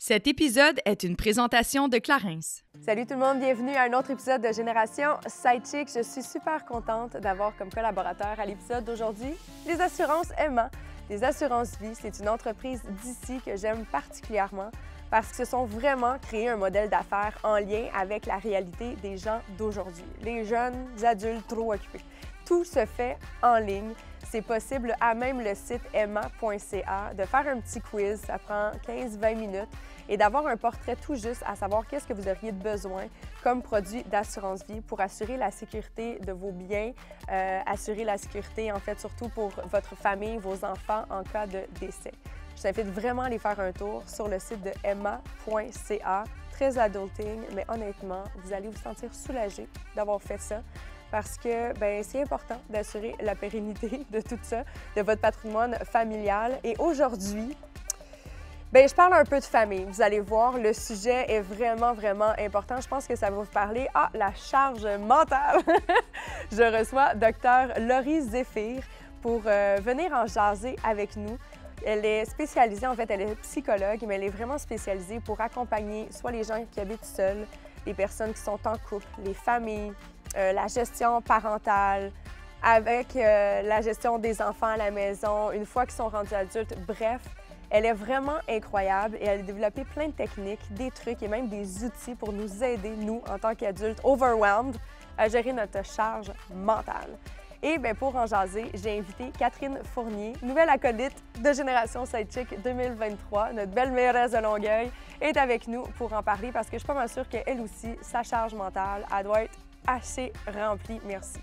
Cet épisode est une présentation de Clarins. Salut tout le monde, bienvenue à un autre épisode de Génération Sidechick. Je suis super contente d'avoir comme collaborateur à l'épisode d'aujourd'hui les assurances Emma. Les assurances vie, c'est une entreprise d'ici que j'aime particulièrement parce qu'ils se sont vraiment créés un modèle d'affaires en lien avec la réalité des gens d'aujourd'hui, les jeunes adultes trop occupés. Tout se fait en ligne. C'est possible à même le site emma.ca de faire un petit quiz, ça prend 15-20 minutes, et d'avoir un portrait tout juste à savoir qu'est-ce que vous auriez besoin comme produit d'assurance vie pour assurer la sécurité de vos biens, assurer la sécurité en fait surtout pour votre famille, vos enfants en cas de décès. Je vous invite vraiment à aller faire un tour sur le site de emma.ca, très adulting, mais honnêtement, vous allez vous sentir soulagé d'avoir fait ça. Parce que c'est important d'assurer la pérennité de tout ça, de votre patrimoine familial. Et aujourd'hui, je parle un peu de famille. Vous allez voir, le sujet est vraiment, vraiment important. Je pense que ça va vous parler. Ah, la charge mentale! Je reçois Dr. Laurie Zéphir pour venir en jaser avec nous. Elle est spécialisée, en fait, elle est psychologue, mais elle est vraiment spécialisée pour accompagner soit les gens qui habitent seuls, les personnes qui sont en couple, les familles, la gestion parentale, avec la gestion des enfants à la maison, une fois qu'ils sont rendus adultes. Bref, elle est vraiment incroyable et elle a développé plein de techniques, des trucs et même des outils pour nous aider, nous, en tant qu'adultes overwhelmed, à gérer notre charge mentale. Et pour en jaser, j'ai invité Catherine Fournier, nouvelle acolyte de Génération Sidechick 2023. Notre belle mairesse de Longueuil est avec nous pour en parler parce que je suis pas mal sûre qu'elle aussi, sa charge mentale, elle doit être assez remplie. Merci.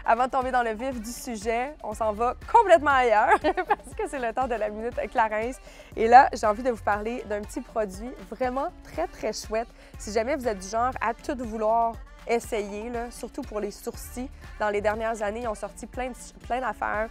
Avant de tomber dans le vif du sujet, on s'en va complètement ailleurs parce que c'est le temps de la Minute Clarins. Et là, j'ai envie de vous parler d'un petit produit vraiment très, très chouette. Si jamais vous êtes du genre à tout vouloir essayer, là, surtout pour les sourcils. Dans les dernières années, ils ont sorti plein d'affaires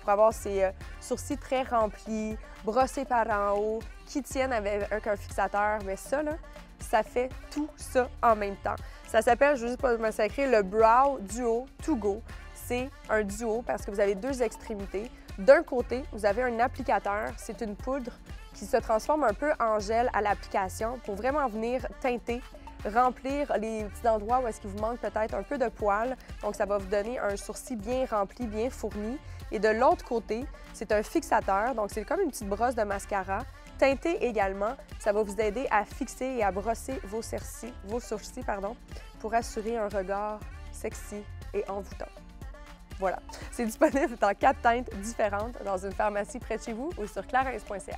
pour avoir ces sourcils très remplis, brossés par en haut, qui tiennent avec un fixateur. Mais ça, là, ça fait tout ça en même temps. Ça s'appelle, je ne veux juste pas massacrer, le Brow Duo To Go. C'est un duo parce que vous avez deux extrémités. D'un côté, vous avez un applicateur. C'est une poudre qui se transforme un peu en gel à l'application pour vraiment venir teinter, remplir les petits endroits où est-ce qu'il vous manque peut-être un peu de poils. Donc, ça va vous donner un sourcil bien rempli, bien fourni. Et de l'autre côté, c'est un fixateur. Donc, c'est comme une petite brosse de mascara. Teinté également, ça va vous aider à fixer et à brosser vos sourcils, pour assurer un regard sexy et envoûtant. Voilà. C'est disponible dans 4 teintes différentes dans une pharmacie près de chez vous ou sur clarins.ca.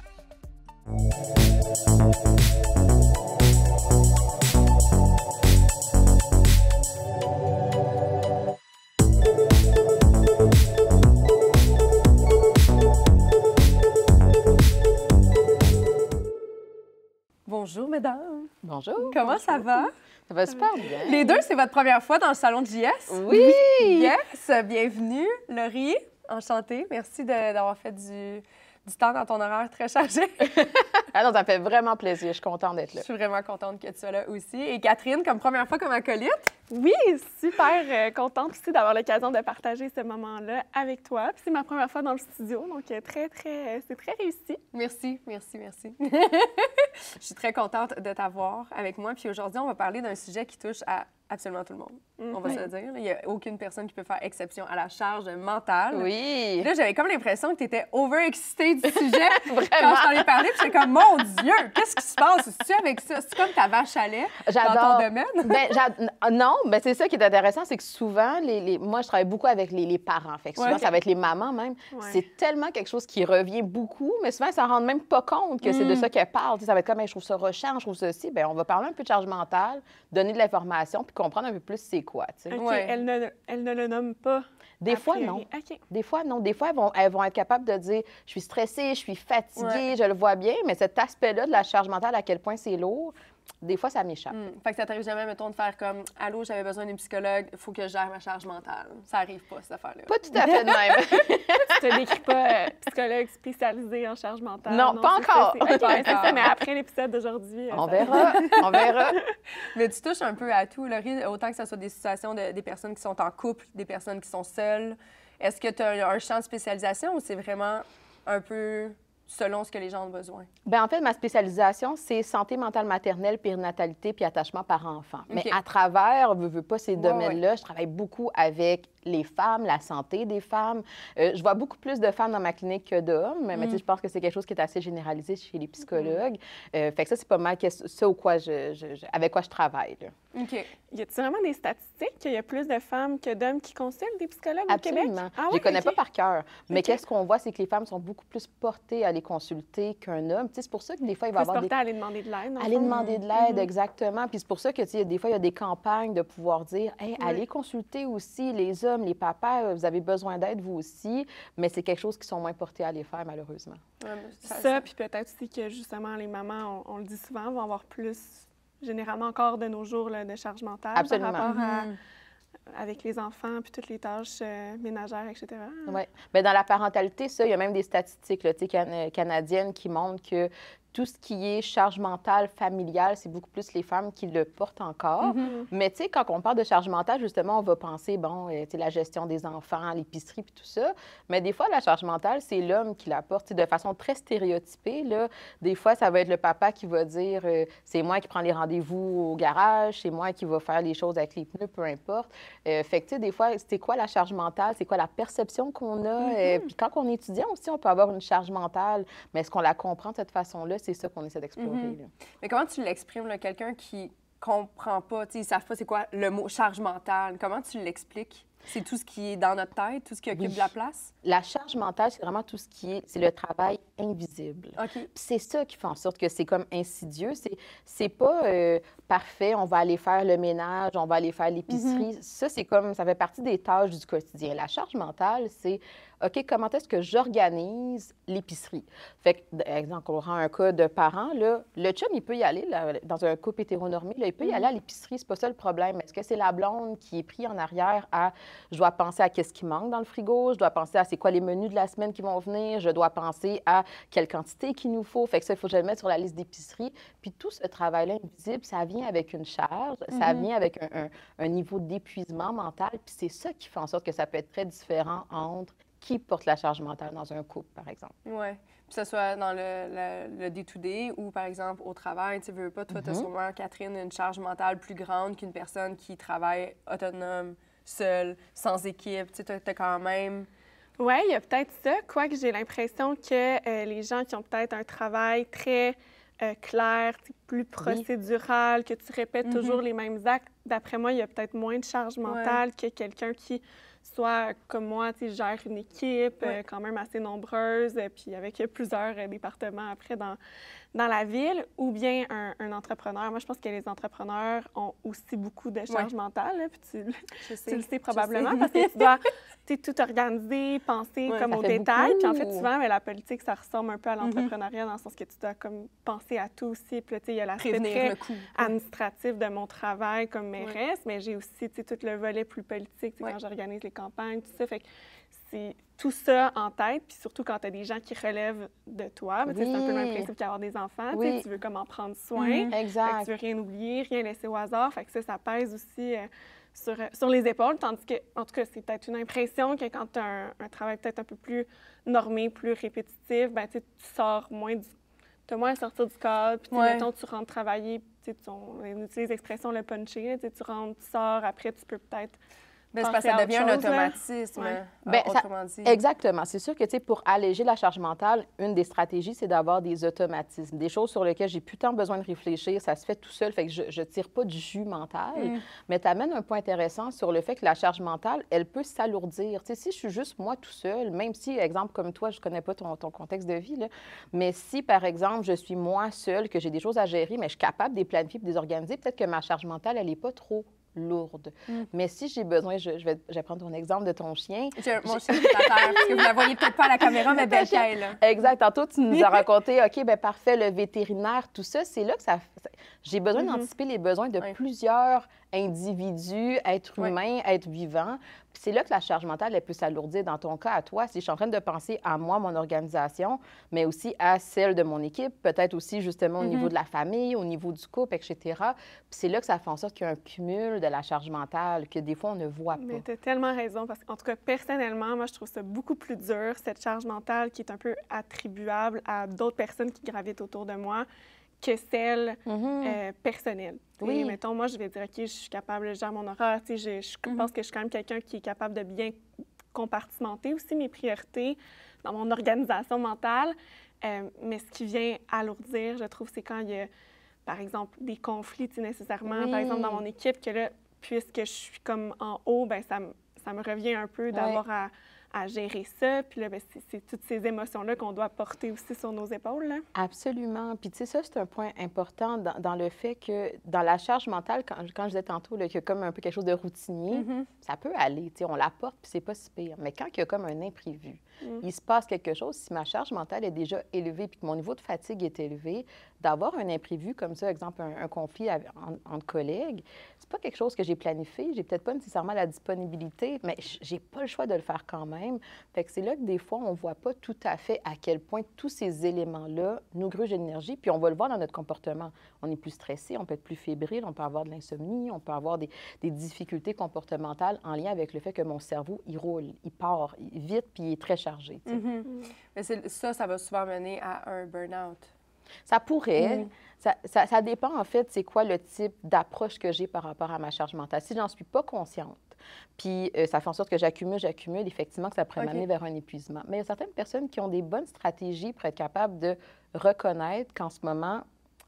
Bonjour, mesdames. Bonjour. Comment ça va? Ça va super bien. Les deux, c'est votre première fois dans le salon de JS? Oui! Yes! Bienvenue, Laurie. Enchantée. Merci d'avoir fait du temps dans ton horaire très chargé. Ah non, ça fait vraiment plaisir. Je suis contente d'être là. Je suis vraiment contente que tu sois là aussi. Et Catherine, comme première fois comme acolyte? Oui, super contente aussi d'avoir l'occasion de partager ce moment-là avec toi. Puis c'est ma première fois dans le studio, donc c'est très réussi. Merci. Je suis très contente de t'avoir avec moi. Puis aujourd'hui, on va parler d'un sujet qui touche à absolument tout le monde. On va se le dire. Il n'y a aucune personne qui peut faire exception à la charge mentale. Oui! Là, j'avais comme l'impression que tu étais overexcitée du sujet. Vraiment? Quand je t'en ai parlé, puis j'étais comme, mon Dieu, qu'est-ce qui se passe? C'est-tu avec ça? C'est comme ta vache à lait dans ton domaine? Non, mais c'est ça qui est intéressant, c'est que souvent, moi, je travaille beaucoup avec les parents. Fait que souvent, ça va être les mamans même. Ouais. C'est tellement quelque chose qui revient beaucoup, mais souvent, ils s'en rendent même pas compte que c'est de ça qu'elles parlent. Ça va être comme, je trouve ça rushant, je trouve ça aussi. Bien, on va parler un peu de charge mentale, donner de l'information, puis comprendre un peu plus c'est quoi. Tu sais. OK, Ouais. elle ne le nomme pas. Des fois, non. OK. Des fois, non. Des fois, elles vont être capables de dire « je suis stressée, je suis fatiguée, Ouais. je le vois bien », mais cet aspect-là de la charge mentale, à quel point c'est lourd, des fois, ça m'échappe. Fait que ça t'arrive jamais, mettons, de faire comme, allô, j'avais besoin d'une psychologue, il faut que je gère ma charge mentale. Ça arrive pas, cette affaire-là. Pas tout à fait de même. Tu te décris pas psychologue spécialisé en charge mentale. Non, pas c'est encore. ça, OK, Pas c'est encore. ça, mais après l'épisode d'aujourd'hui... On ça- verra, on verra. Mais tu touches un peu à tout, Laurie, autant que ce soit des situations des personnes qui sont en couple, des personnes qui sont seules. Est-ce que tu as un champ de spécialisation ou c'est vraiment un peu selon ce que les gens ont besoin? Bien, en fait, ma spécialisation, c'est santé mentale maternelle, périnatalité puis attachement parent-enfant. Mais à travers, veux pas ces domaines-là, je travaille beaucoup avec les femmes, la santé des femmes. Je vois beaucoup plus de femmes dans ma clinique que d'hommes, mais tu sais, je pense que c'est quelque chose qui est assez généralisé chez les psychologues. Fait que ça, c'est pas mal ça avec quoi je travaille. Là. OK. Y a-t-il vraiment des statistiques qu'il y a plus de femmes que d'hommes qui consultent des psychologues Absolument. au Québec? Je les connais pas par cœur, mais qu'est-ce qu'on voit, c'est que les femmes sont beaucoup plus portées à les consulter qu'un homme. Tu sais, c'est pour ça que des fois, il va y avoir portées à aller demander de l'aide. Aller demander de l'aide, exactement. Puis c'est pour ça que, tu sais, des fois, il y a des campagnes de pouvoir dire, hey, allez consulter aussi les hommes, les papas, vous avez besoin d'aide, vous aussi. Mais c'est quelque chose qui sont moins portés à les faire, malheureusement. Ça, puis peut-être aussi que, justement, les mamans, on le dit souvent, vont avoir plus, généralement encore de nos jours, là, de charge mentale. Absolument. Par rapport avec les enfants, puis toutes les tâches ménagères, etc. Oui. Bien, dans la parentalité, ça, il y a même des statistiques là, canadiennes qui montrent que tout ce qui est charge mentale familiale, c'est beaucoup plus les femmes qui le portent encore. Mais tu sais, quand on parle de charge mentale, justement, on va penser, bon, tu sais, la gestion des enfants, l'épicerie, puis tout ça. Mais des fois, la charge mentale, c'est l'homme qui la porte de façon très stéréotypée. Là. Des fois, ça va être le papa qui va dire, c'est moi qui prends les rendez-vous au garage, c'est moi qui va faire les choses avec les pneus, peu importe. Fait que, tu sais, des fois, c'est quoi la charge mentale? C'est quoi la perception qu'on a? Puis quand on est étudiant aussi, on peut avoir une charge mentale, mais est-ce qu'on la comprend de cette façon-là? C'est ça qu'on essaie d'explorer. Mais comment tu l'exprimes, là, quelqu'un qui comprend pas, tu sais, ils savent pas c'est quoi le mot charge mentale, comment tu l'expliques? C'est tout ce qui est dans notre tête, tout ce qui occupe de la place? La charge mentale, c'est vraiment tout ce qui est, c'est le travail invisible. OK. C'est ça qui fait en sorte que c'est comme insidieux. C'est pas parfait, on va aller faire le ménage, on va aller faire l'épicerie. Ça, c'est comme, ça fait partie des tâches du quotidien. La charge mentale, c'est, OK, comment est-ce que j'organise l'épicerie? Fait que, par exemple, on rend un cas de parent, là, le chum, il peut y aller, là, dans un couple hétéronormé, là, il peut y aller à l'épicerie, c'est pas ça le problème. Est-ce que c'est la blonde qui est prise en arrière à, je dois penser à qu'est-ce qui manque dans le frigo, je dois penser à c'est quoi les menus de la semaine qui vont venir, je dois penser à quelle quantité qu'il nous faut. Fait que ça, il faut que je le mette sur la liste d'épicerie. Puis tout ce travail-là invisible, ça vient avec une charge, ça vient avec un niveau d'épuisement mental. Puis c'est ça qui fait en sorte que ça peut être très différent entre qui porte la charge mentale dans un couple, par exemple. Oui. Que ce soit dans le day-to-day ou, par exemple, au travail. Tu veux pas, toi, tu as sûrement, Catherine, une charge mentale plus grande qu'une personne qui travaille autonome, seule, sans équipe. Tu as quand même... Oui, il y a peut-être ça, quoique j'ai l'impression que les gens qui ont peut-être un travail très clair, plus procédural, que tu répètes toujours les mêmes actes, d'après moi, il y a peut-être moins de charge mentale que quelqu'un qui soit comme moi, tu sais, gère une équipe quand même assez nombreuse, puis avec plusieurs départements après dans la ville, ou bien un entrepreneur. Moi, je pense que les entrepreneurs ont aussi beaucoup de charge mentale, là, puis tu le sais probablement, parce que tu dois tout organiser, penser comme au détail. Puis en fait, souvent, mais la politique, ça ressemble un peu à l'entrepreneuriat dans le sens que tu dois comme penser à tout aussi. Puis là, tu sais, il y a l'aspect très administratif de mon travail comme mairesse, mais j'ai aussi, tu sais, tout le volet plus politique, quand j'organise les campagnes, tout ça. Fait que c'est tout ça en tête, puis surtout quand tu as des gens qui relèvent de toi. C'est un peu le même principe qu'avoir des enfants. Tu veux comme en prendre soin. Exact. Tu veux rien oublier, rien laisser au hasard. Fait que ça pèse aussi sur les épaules. Tandis que, en tout cas, c'est peut-être une impression que quand tu as un travail peut-être un peu plus normé, plus répétitif, ben, tu sors moins du... Tu as moins à sortir du cadre. Puis, mettons, tu rentres travailler, on utilise l'expression le puncher. Tu rentres, tu sors, après, tu peux peut-être... Bien, c'est parce que ça devient un automatisme, autrement dit. Exactement. C'est sûr que, tu sais, pour alléger la charge mentale, une des stratégies, c'est d'avoir des automatismes, des choses sur lesquelles j'ai plus tant besoin de réfléchir, ça se fait tout seul, fait que je tire pas du jus mental. Mais tu amènes un point intéressant sur le fait que la charge mentale, elle peut s'alourdir. Tu sais, si je suis juste moi tout seul, même si, exemple, comme toi, je connais pas ton contexte de vie, là, mais si, par exemple, je suis moi seule, que j'ai des choses à gérer, mais je suis capable de les planifier et de les organiser, peut-être que ma charge mentale, elle n'est pas trop lourde. Mais si j'ai besoin, je vais prendre ton exemple de ton chien. Mon chien est à terre, parce que vous ne la voyez peut-être pas à la caméra, mais belle qu'elle, là. Exact. Tantôt, tu nous as raconté, OK, bien parfait, le vétérinaire, tout ça, c'est là que J'ai besoin d'anticiper les besoins de plusieurs individus, êtres humains, êtres vivants. Puis c'est là que la charge mentale, elle peut s'alourdir. Dans ton cas, à toi, si je suis en train de penser à moi, mon organisation, mais aussi à celle de mon équipe, peut-être aussi justement au niveau de la famille, au niveau du couple, etc. Puis c'est là que ça fait en sorte qu'il y a un cumul de la charge mentale que des fois, on ne voit pas. Mais tu as tellement raison, parce qu'en tout cas, personnellement, moi, je trouve ça beaucoup plus dur, cette charge mentale qui est un peu attribuable à d'autres personnes qui gravitent autour de moi que celle personnelle. Oui. Et, mettons, moi, je vais dire, OK, je suis capable de gérer mon horaire. Je pense que je suis quand même quelqu'un qui est capable de bien compartimenter aussi mes priorités dans mon organisation mentale. Mais ce qui vient alourdir, je trouve, c'est quand il y a, par exemple, des conflits, nécessairement, par exemple, dans mon équipe, que là, puisque je suis comme en haut, bien, ça me revient un peu d'avoir à gérer ça. Puis là, bien, c'est toutes ces émotions-là qu'on doit porter aussi sur nos épaules. Là. Absolument. Puis tu sais, ça, c'est un point important dans le fait que dans la charge mentale, quand je disais tantôt qu'il y a comme un peu quelque chose de routinier, ça peut aller. Tu sais, on la porte, puis c'est pas si pire. Mais quand il y a comme un imprévu, il se passe quelque chose, si ma charge mentale est déjà élevée puis que mon niveau de fatigue est élevé, d'avoir un imprévu comme ça, exemple un conflit entre collègues, c'est pas quelque chose que j'ai planifié. J'ai peut-être pas nécessairement la disponibilité, mais j'ai pas le choix de le faire quand même. Fait que c'est là que des fois, on voit pas tout à fait à quel point tous ces éléments-là nous grugent l'énergie, puis on va le voir dans notre comportement. On est plus stressé, on peut être plus fébrile, on peut avoir de l'insomnie, on peut avoir des difficultés comportementales en lien avec le fait que mon cerveau, il roule, il part vite, puis il est très chargé. Mais ça va souvent mener à un burn-out. Ça pourrait. Ça dépend, en fait, c'est quoi le type d'approche que j'ai par rapport à ma charge mentale. Si j'en suis pas consciente, puis ça fait en sorte que j'accumule, effectivement, que ça pourrait m'amener vers un épuisement. Mais il y a certaines personnes qui ont des bonnes stratégies pour être capables de reconnaître qu'en ce moment,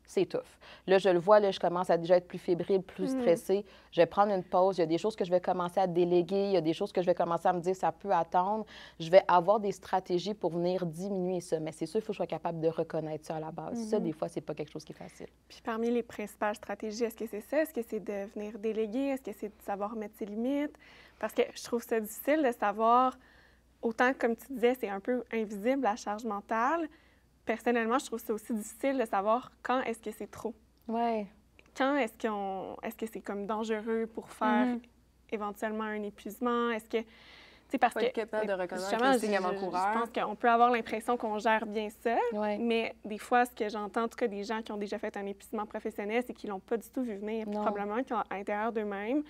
c'est tough. Là, je le vois, là, je commence à déjà être plus fébrile, plus stressée. Je vais prendre une pause. Il y a des choses que je vais commencer à déléguer. Il y a des choses que je vais commencer à me dire, ça peut attendre. Je vais avoir des stratégies pour venir diminuer ça. Mais c'est sûr, il faut que je sois capable de reconnaître ça à la base. Ça, des fois, c'est pas quelque chose qui est facile. Puis parmi les principales stratégies, est-ce que c'est ça? Est-ce que c'est de venir déléguer? Est-ce que c'est de savoir mettre ses limites? Parce que je trouve ça difficile de savoir, autant comme tu disais, c'est un peu invisible, la charge mentale. Personnellement, je trouve ça aussi difficile de savoir quand est-ce que c'est trop. Oui. Quand est-ce que c'est comme dangereux pour faire éventuellement un épuisement? Est-ce que... Parce faut que, être capable de reconnaître justement, les signes avant-coureurs. Je pense qu'on peut avoir l'impression qu'on gère bien ça, Ouais. mais des fois, ce que j'entends, en tout cas, des gens qui ont déjà fait un épuisement professionnel, c'est qu'ils l'ont pas du tout vu venir. Puis probablement qu'à l'intérieur d'eux-mêmes,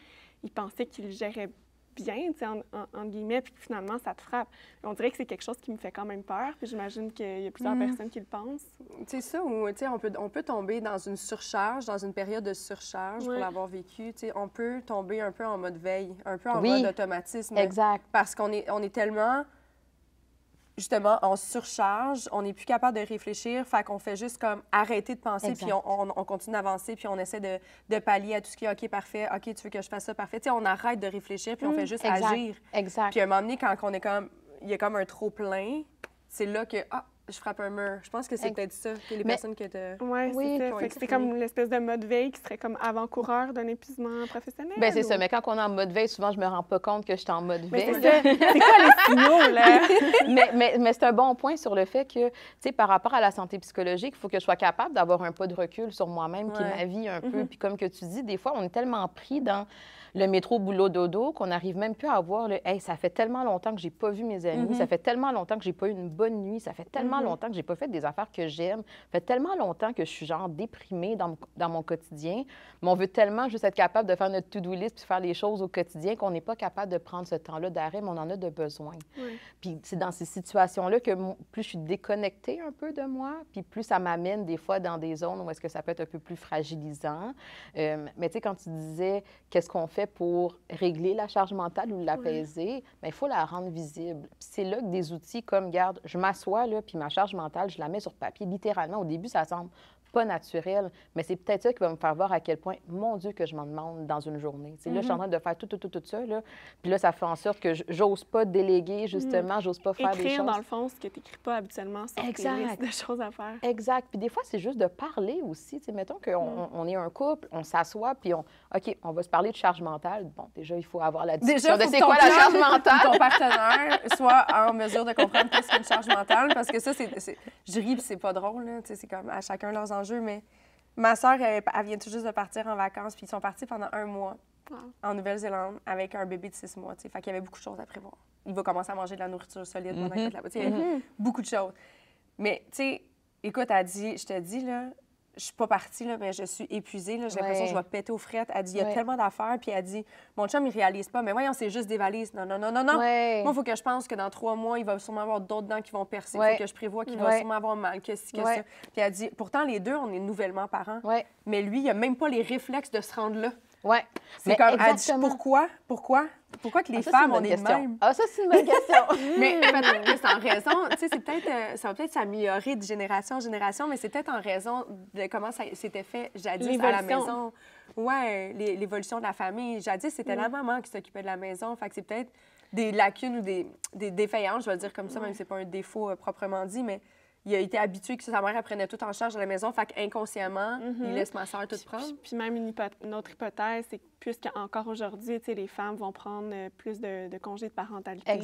ils pensaient qu'ils le géraient bien, tu sais, entre guillemets, puis finalement, ça te frappe. On dirait que c'est quelque chose qui me fait quand même peur, puis j'imagine qu'il y a plusieurs personnes qui le pensent. C'est ça, ou tu sais, on peut tomber dans une surcharge, dans une période de surcharge pour l'avoir vécu. Tu sais, on peut tomber un peu en mode veille, un peu en mode automatisme. Exact. Parce qu'on est tellement, justement, en surcharge, on n'est plus capable de réfléchir, fait qu'on fait juste comme arrêter de penser, puis on continue d'avancer, puis on essaie de pallier à tout ce qui est OK, parfait, OK, tu veux que je fasse ça, parfait. Tu sais, on arrête de réfléchir, puis on fait juste agir. Exact. Puis à un moment donné, quand on est comme, il y a comme un trop-plein, c'est là que, je frappe un mur. Je pense que c'est peut-être ça, que les personnes que tu Oui, c'est ça. Fait que c'est comme l'espèce de mode veille qui serait comme avant-coureur d'un épuisement professionnel. Bien, c'est ça. Mais quand on est en mode veille, souvent, je me rends pas compte que je suis en mode veille. C'est quoi les signaux, là? mais c'est un bon point sur le fait que, tu sais, par rapport à la santé psychologique, il faut que je sois capable d'avoir un pas de recul sur moi-même, qui est ma vie un peu. Puis comme que tu dis, des fois, on est tellement pris dans le métro boulot dodo qu'on n'arrive même plus à voir le « Hey, ça fait tellement longtemps que j'ai pas vu mes amis, ça fait tellement longtemps que j'ai pas eu une bonne nuit, ça fait tellement longtemps que j'ai pas fait des affaires que j'aime, ça fait tellement longtemps que je suis genre déprimée dans mon quotidien. » Mais on veut tellement juste être capable de faire notre to-do list puis faire les choses au quotidien qu'on n'est pas capable de prendre ce temps-là d'arrêt, mais on en a de besoin. Puis c'est dans ces situations-là que plus je suis déconnectée un peu de moi, puis plus ça m'amène des fois dans des zones où est-ce que ça peut être un peu plus fragilisant. Mais tu sais, quand tu disais qu'est-ce qu'on fait pour régler la charge mentale ou l'apaiser, bien, il faut la rendre visible. Puis c'est là que des outils comme, regarde, je m'assois là, puis ma charge mentale, je la mets sur papier, littéralement. Au début, ça semble pas naturel, mais c'est peut-être ça qui va me faire voir à quel point, mon Dieu, que je m'en demande dans une journée. Là, je suis en train de faire tout ça, là, puis là, ça fait en sorte que j'ose pas déléguer, justement, j'ose pas faire des choses. Écrire, dans le fond, ce que tu n'écris pas habituellement sur tes listes de choses à faire. Exact. Puis des fois, c'est juste de parler aussi. T'sais, mettons qu'on est un couple, on s'assoit, puis OK, on va se parler de charge mentale. Bon, déjà, il faut avoir la discussion de c'est quoi la charge mentale. Ton partenaire soit en mesure de comprendre qu'est-ce qu'une charge mentale, parce que ça, je ris, puis c'est pas drôle, là. C'est comme à chacun leurs enjeux, mais Ma sœur, elle vient tout juste de partir en vacances, puis ils sont partis pendant 1 mois Wow. en Nouvelle-Zélande avec un bébé de 6 mois. Fait qu'il y avait beaucoup de choses à prévoir. Il va commencer à manger de la nourriture solide pendant qu'il est là-bas. Il y avait beaucoup de choses. Mais, tu sais, écoute, elle dit, je te dis, là, je suis pas partie, là, mais je suis épuisée. J'ai l'impression que je vais péter aux frettes. Elle dit, il y a tellement d'affaires. Puis elle dit, mon chum, il réalise pas. Mais voyons, c'est juste des valises. Non. Ouais. Moi, il faut que je pense que dans 3 mois, il va sûrement avoir d'autres dents qui vont percer. Il faut que je prévoie qu'il va sûrement avoir mal, que ci, que ça. Puis elle dit, pourtant, les deux, on est nouvellement parents. Ouais. Mais lui, il a même pas les réflexes de se rendre là. Ouais. C'est comme, elle dit, pourquoi que les femmes, on est de même? Ah, ça, c'est une bonne question. Mais peut-être que c'est en raison, tu sais, c'est peut-être, ça va peut-être s'améliorer de génération en génération, mais c'est peut-être en raison de comment ça s'était fait jadis à la maison. Ouais, l'évolution de la famille. Jadis, c'était la maman qui s'occupait de la maison. Fait que c'est peut-être des lacunes ou des défaillances, je vais le dire comme ça, même si c'est pas un défaut proprement dit, mais il a été habitué que sa mère elle prenait tout en charge de la maison, fait qu'inconsciemment, il laisse ma soeur tout prendre. Puis même une autre hypothèse, c'est que puisqu'encore aujourd'hui, tu sais, les femmes vont prendre plus de congés de parentalité.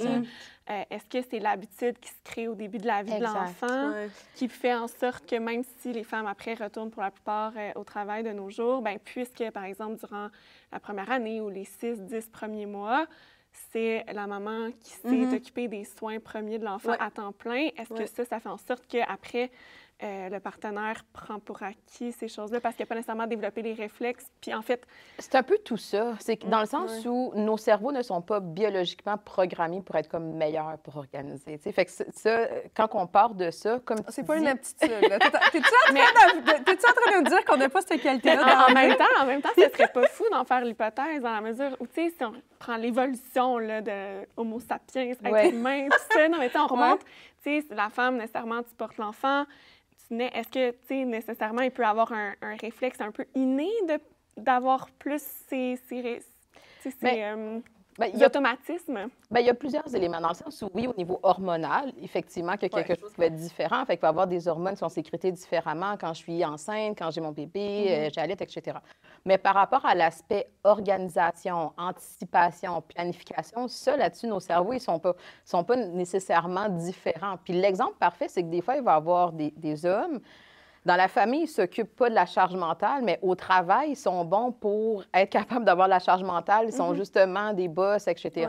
Est-ce que c'est l'habitude qui se crée au début de la vie de l'enfant qui fait en sorte que même si les femmes après retournent pour la plupart au travail de nos jours, bien, puisque, par exemple, durant la première année ou les 6-10 premiers mois, c'est la maman qui s'est occupée des soins premiers de l'enfant à temps plein. Est-ce que ça fait en sorte qu'après, le partenaire prend pour acquis ces choses-là parce qu'il n'a pas nécessairement développé les réflexes? Puis en fait... C'est un peu tout ça. C'est dans le sens où nos cerveaux ne sont pas biologiquement programmés pour être comme meilleurs pour organiser. T'sais. Fait que ça, quand on part de ça, comme c'est pas une aptitude. T'es-tu en train de nous dire qu'on n'a pas cette qualité-là? En même temps, ce serait pas fou d'en faire l'hypothèse dans la mesure où, tu sais, si on prend l'évolution là, de Homo sapiens, être humain, tout ça, non, mais on remonte, tu sais, la femme, nécessairement, tu portes l'enfant, est-ce que, tu sais, nécessairement, il peut avoir un réflexe un peu inné d'avoir plus ces automatismes? Bien, il y a plusieurs éléments. Dans le sens où, oui, au niveau hormonal, effectivement, qu'il y a quelque chose qui va être différent. Fait qu'il va y avoir des hormones qui sont sécrétées différemment quand je suis enceinte, quand j'ai mon bébé, j'allaite, etc. Mais par rapport à l'aspect organisation, anticipation, planification, ça, là-dessus, nos cerveaux, ils sont pas nécessairement différents. Puis l'exemple parfait, c'est que des fois, il va y avoir des hommes. Dans la famille, ils ne s'occupent pas de la charge mentale, mais au travail, ils sont bons pour être capables d'avoir la charge mentale. Ils sont justement des boss, etc.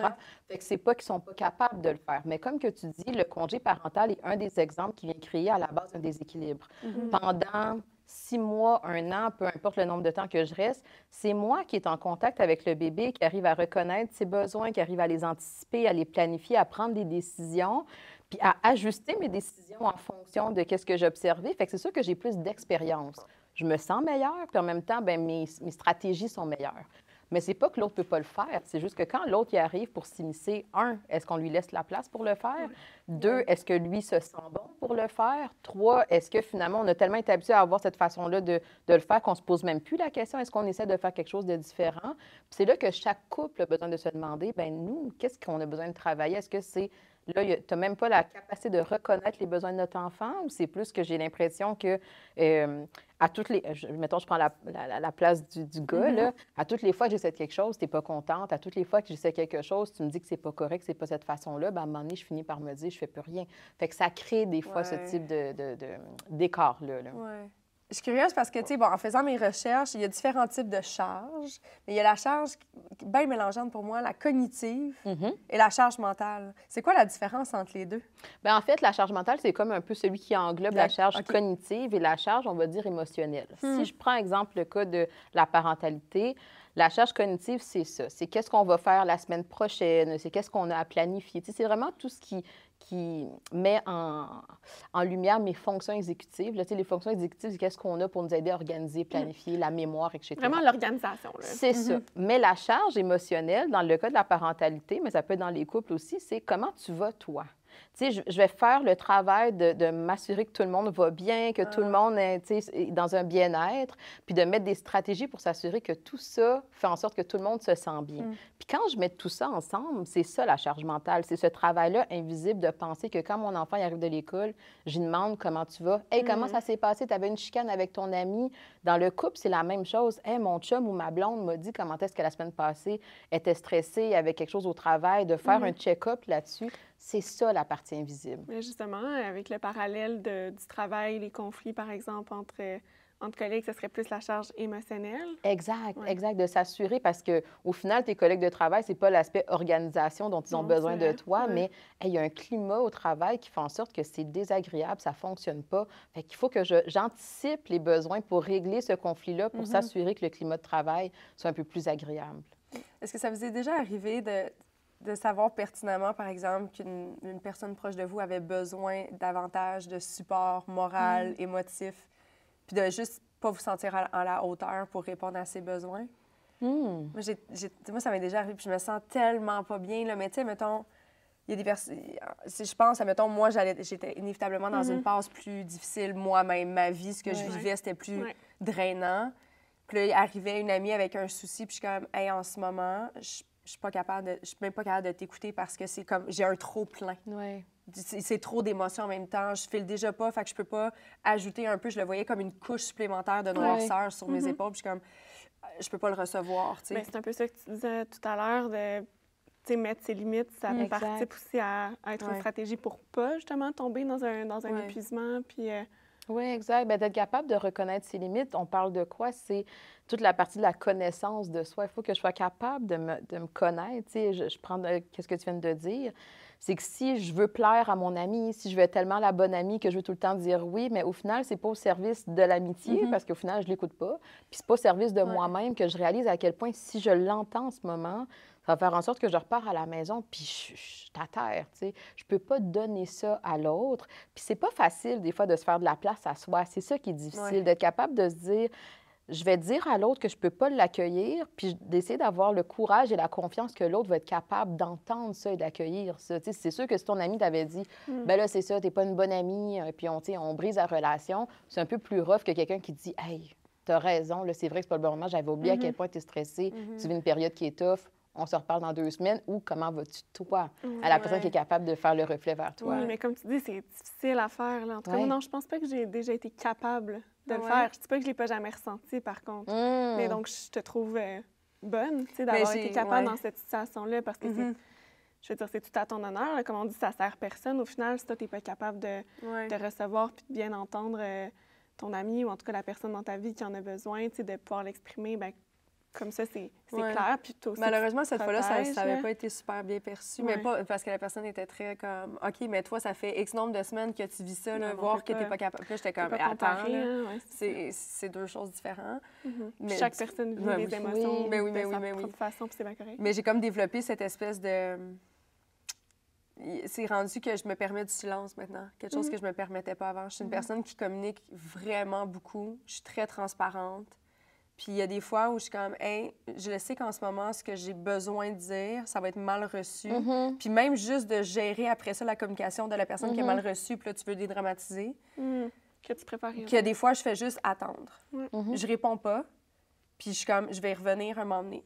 Fait que c'est pas qu'ils sont pas capables de le faire. Mais comme que tu dis, le congé parental est un des exemples qui vient créer à la base un déséquilibre. Pendant 6 mois, 1 an, peu importe le nombre de temps que je reste, c'est moi qui est en contact avec le bébé, qui arrive à reconnaître ses besoins, qui arrive à les anticiper, à les planifier, à prendre des décisions, puis à ajuster mes décisions en fonction de ce que j'observais. Fait que c'est sûr que j'ai plus d'expérience. Je me sens meilleure, puis en même temps, bien, mes stratégies sont meilleures. Mais c'est pas que l'autre ne peut pas le faire. C'est juste que quand l'autre y arrive pour s'immiscer, 1, est-ce qu'on lui laisse la place pour le faire? 2, est-ce que lui se sent bon pour le faire? 3, est-ce que finalement, on a tellement été habitué à avoir cette façon-là de le faire qu'on se pose même plus la question, est-ce qu'on essaie de faire quelque chose de différent? Puis c'est là que chaque couple a besoin de se demander, bien, nous, qu'est-ce qu'on a besoin de travailler? Est-ce que c'est là, tu n'as même pas la capacité de reconnaître les besoins de notre enfant ou c'est plus que j'ai l'impression que à toutes les... mettons, je prends la place du gars, là. À toutes les fois que j'essaie de quelque chose, tu n'es pas contente. À toutes les fois que j'essaie quelque chose, tu me dis que c'est pas correct, que c'est pas cette façon-là. Bien, à un moment donné, je finis par me dire, je fais plus rien. Fait que ça crée des fois ce type d'écart-là. Là. Je suis curieuse parce que, tu sais, bon, en faisant mes recherches, il y a différents types de charges. Mais il y a la charge bien mélangeante pour moi, la cognitive et la charge mentale. C'est quoi la différence entre les deux? Bien, en fait, la charge mentale, c'est comme un peu celui qui englobe la charge cognitive et la charge, on va dire, émotionnelle. Si je prends, exemple, le cas de la parentalité, la charge cognitive, c'est ça. C'est qu'est-ce qu'on va faire la semaine prochaine, c'est qu'est-ce qu'on a à planifier. Tu sais, c'est vraiment tout ce qui met en lumière mes fonctions exécutives. Là, tu sais, les fonctions exécutives, c'est qu'est-ce qu'on a pour nous aider à organiser, planifier, la mémoire, etc. Vraiment l'organisation. C'est ça. Mais la charge émotionnelle, dans le cas de la parentalité, mais ça peut être dans les couples aussi, c'est comment tu vas, toi. Tu sais, je vais faire le travail de m'assurer que tout le monde va bien, que tout le monde est dans un bien-être, puis de mettre des stratégies pour s'assurer que tout ça fait en sorte que tout le monde se sent bien. Puis quand je mets tout ça ensemble, c'est ça la charge mentale. C'est ce travail-là invisible de penser que quand mon enfant il arrive de l'école, je lui demande comment tu vas. Hey, comment ça s'est passé? Tu avais une chicane avec ton ami? Dans le couple, c'est la même chose. Hey, mon chum ou ma blonde m'a dit comment est-ce que la semaine passée était stressée, avait quelque chose au travail, de faire un check-up là-dessus. C'est ça, la partie invisible. Mais justement, avec le parallèle du travail, les conflits, par exemple, entre collègues, ce serait plus la charge émotionnelle. Exact, Ouais. exact, de s'assurer parce que au final, tes collègues de travail, c'est pas l'aspect organisation dont ils ont Non, besoin c'est de vrai. toi, Ouais. mais hey, il y a un climat au travail qui fait en sorte que c'est désagréable, ça fonctionne pas. Fait qu'il faut que j'anticipe les besoins pour régler ce conflit-là, pour s'assurer que le climat de travail soit un peu plus agréable. Est-ce que ça vous est déjà arrivé de savoir pertinemment, par exemple, une personne proche de vous avait besoin davantage de support moral, émotif, puis de juste pas vous sentir à la hauteur pour répondre à ses besoins? Hmm. Moi, ça m'est déjà arrivé, puis je me sens tellement pas bien, là. Mais tu sais, mettons, il y a des personnes... Si je pense, mettons, moi, j'étais inévitablement dans une passe plus difficile, moi-même, ma vie, ce que je Ouais. vivais, c'était plus Ouais. drainant. Puis là, arrivait une amie avec un souci, puis je suis comme, hey, en ce moment, je suis pas capable je suis même pas capable de t'écouter parce que c'est comme, j'ai un trop plein. Ouais. C'est trop d'émotions en même temps. Je file déjà pas, fait que je peux pas ajouter un peu. Je le voyais comme une couche supplémentaire de noirceur sur mes épaules, puis je suis comme, je peux pas le recevoir, tu sais. Bien, c'est un peu ça que tu disais tout à l'heure, de tu sais, mettre ses limites. Ça Exact. participe aussi à être une Ouais. stratégie pour pas, justement, tomber dans un Ouais. épuisement. Puis, Oui, exact. Bien, d'être capable de reconnaître ses limites, on parle de quoi? C'est toute la partie de la connaissance de soi. Il faut que je sois capable de me connaître. Tu sais, je prends qu'est-ce que tu viens de dire. C'est que si je veux plaire à mon ami, si je veux être tellement la bonne amie que je veux tout le temps dire oui, mais au final, c'est pas au service de l'amitié parce qu'au final, je l'écoute pas. Puis c'est pas au service de moi-même que je réalise à quel point, si je l'entends en ce moment, ça va faire en sorte que je repars à la maison puis je suis à terre, tu sais. Je peux pas donner ça à l'autre. Puis c'est pas facile, des fois, de se faire de la place à soi. C'est ça qui est difficile, Ouais. d'être capable de se dire, je vais dire à l'autre que je peux pas l'accueillir, puis d'essayer d'avoir le courage et la confiance que l'autre va être capable d'entendre ça et d'accueillir ça. Tu sais, c'est sûr que si ton ami t'avait dit, ben là, c'est ça, t'es pas une bonne amie, puis tu sais, on brise la relation, c'est un peu plus rough que quelqu'un qui te dit, hey, t'as raison, là, c'est vrai que c'est pas le bon moment, j'avais oublié à quel point t'es stressé, tu vis une période qui est tough, on se reparle dans 2 semaines, ou comment vas-tu, toi, à la personne qui est capable de faire le reflet vers toi. oui, mais comme tu dis, c'est difficile à faire. Là. En tout cas, Ouais. moi, non, je pense pas que j'ai déjà été capable de le Ouais. faire. Je dis pas que je l'ai pas jamais ressenti, par contre. Mais donc, je te trouve bonne, tu sais, d'avoir été capable dans cette situation-là, parce que je veux dire, c'est tout à ton honneur. Là. Comme on dit, ça sert personne. Au final, si toi, t'es pas capable de recevoir puis de bien entendre ton ami ou en tout cas la personne dans ta vie qui en a besoin, tu sais, de pouvoir l'exprimer, bien, comme ça, c'est clair. Puis toi aussi, Malheureusement, tu te cette fois-là, ça protèges, n'avait là. pas été super bien perçu, mais Ouais. pas parce que la personne était très comme, OK, mais toi, ça fait X nombre de semaines que tu vis ça, là, Non, on voir peut que tu n'es pas- pas capable. Puis là, j'étais Faut comme, pas attends, comparer, là, hein, ouais, c'est deux choses différentes. Puis chaque personne vit Ouais, les oui. émotions Mais oui, mais de oui, sa mais oui. propre façon, puis c'est bien correct. Mais j'ai comme développé cette espèce de... C'est rendu que je me permets du silence maintenant, quelque chose que je me permettais pas avant. Je suis une personne qui communique vraiment beaucoup, je suis très transparente. Puis il y a des fois où je suis comme, hey, je le sais qu'en ce moment, ce que j'ai besoin de dire, ça va être mal reçu. Puis même juste de gérer après ça la communication de la personne qui est mal reçue, puis là, tu veux dédramatiser. Que tu prépares rien. Qu'il y a des fois, je fais juste attendre. Ouais. Je réponds pas, puis je suis comme, je vais y revenir un moment donné.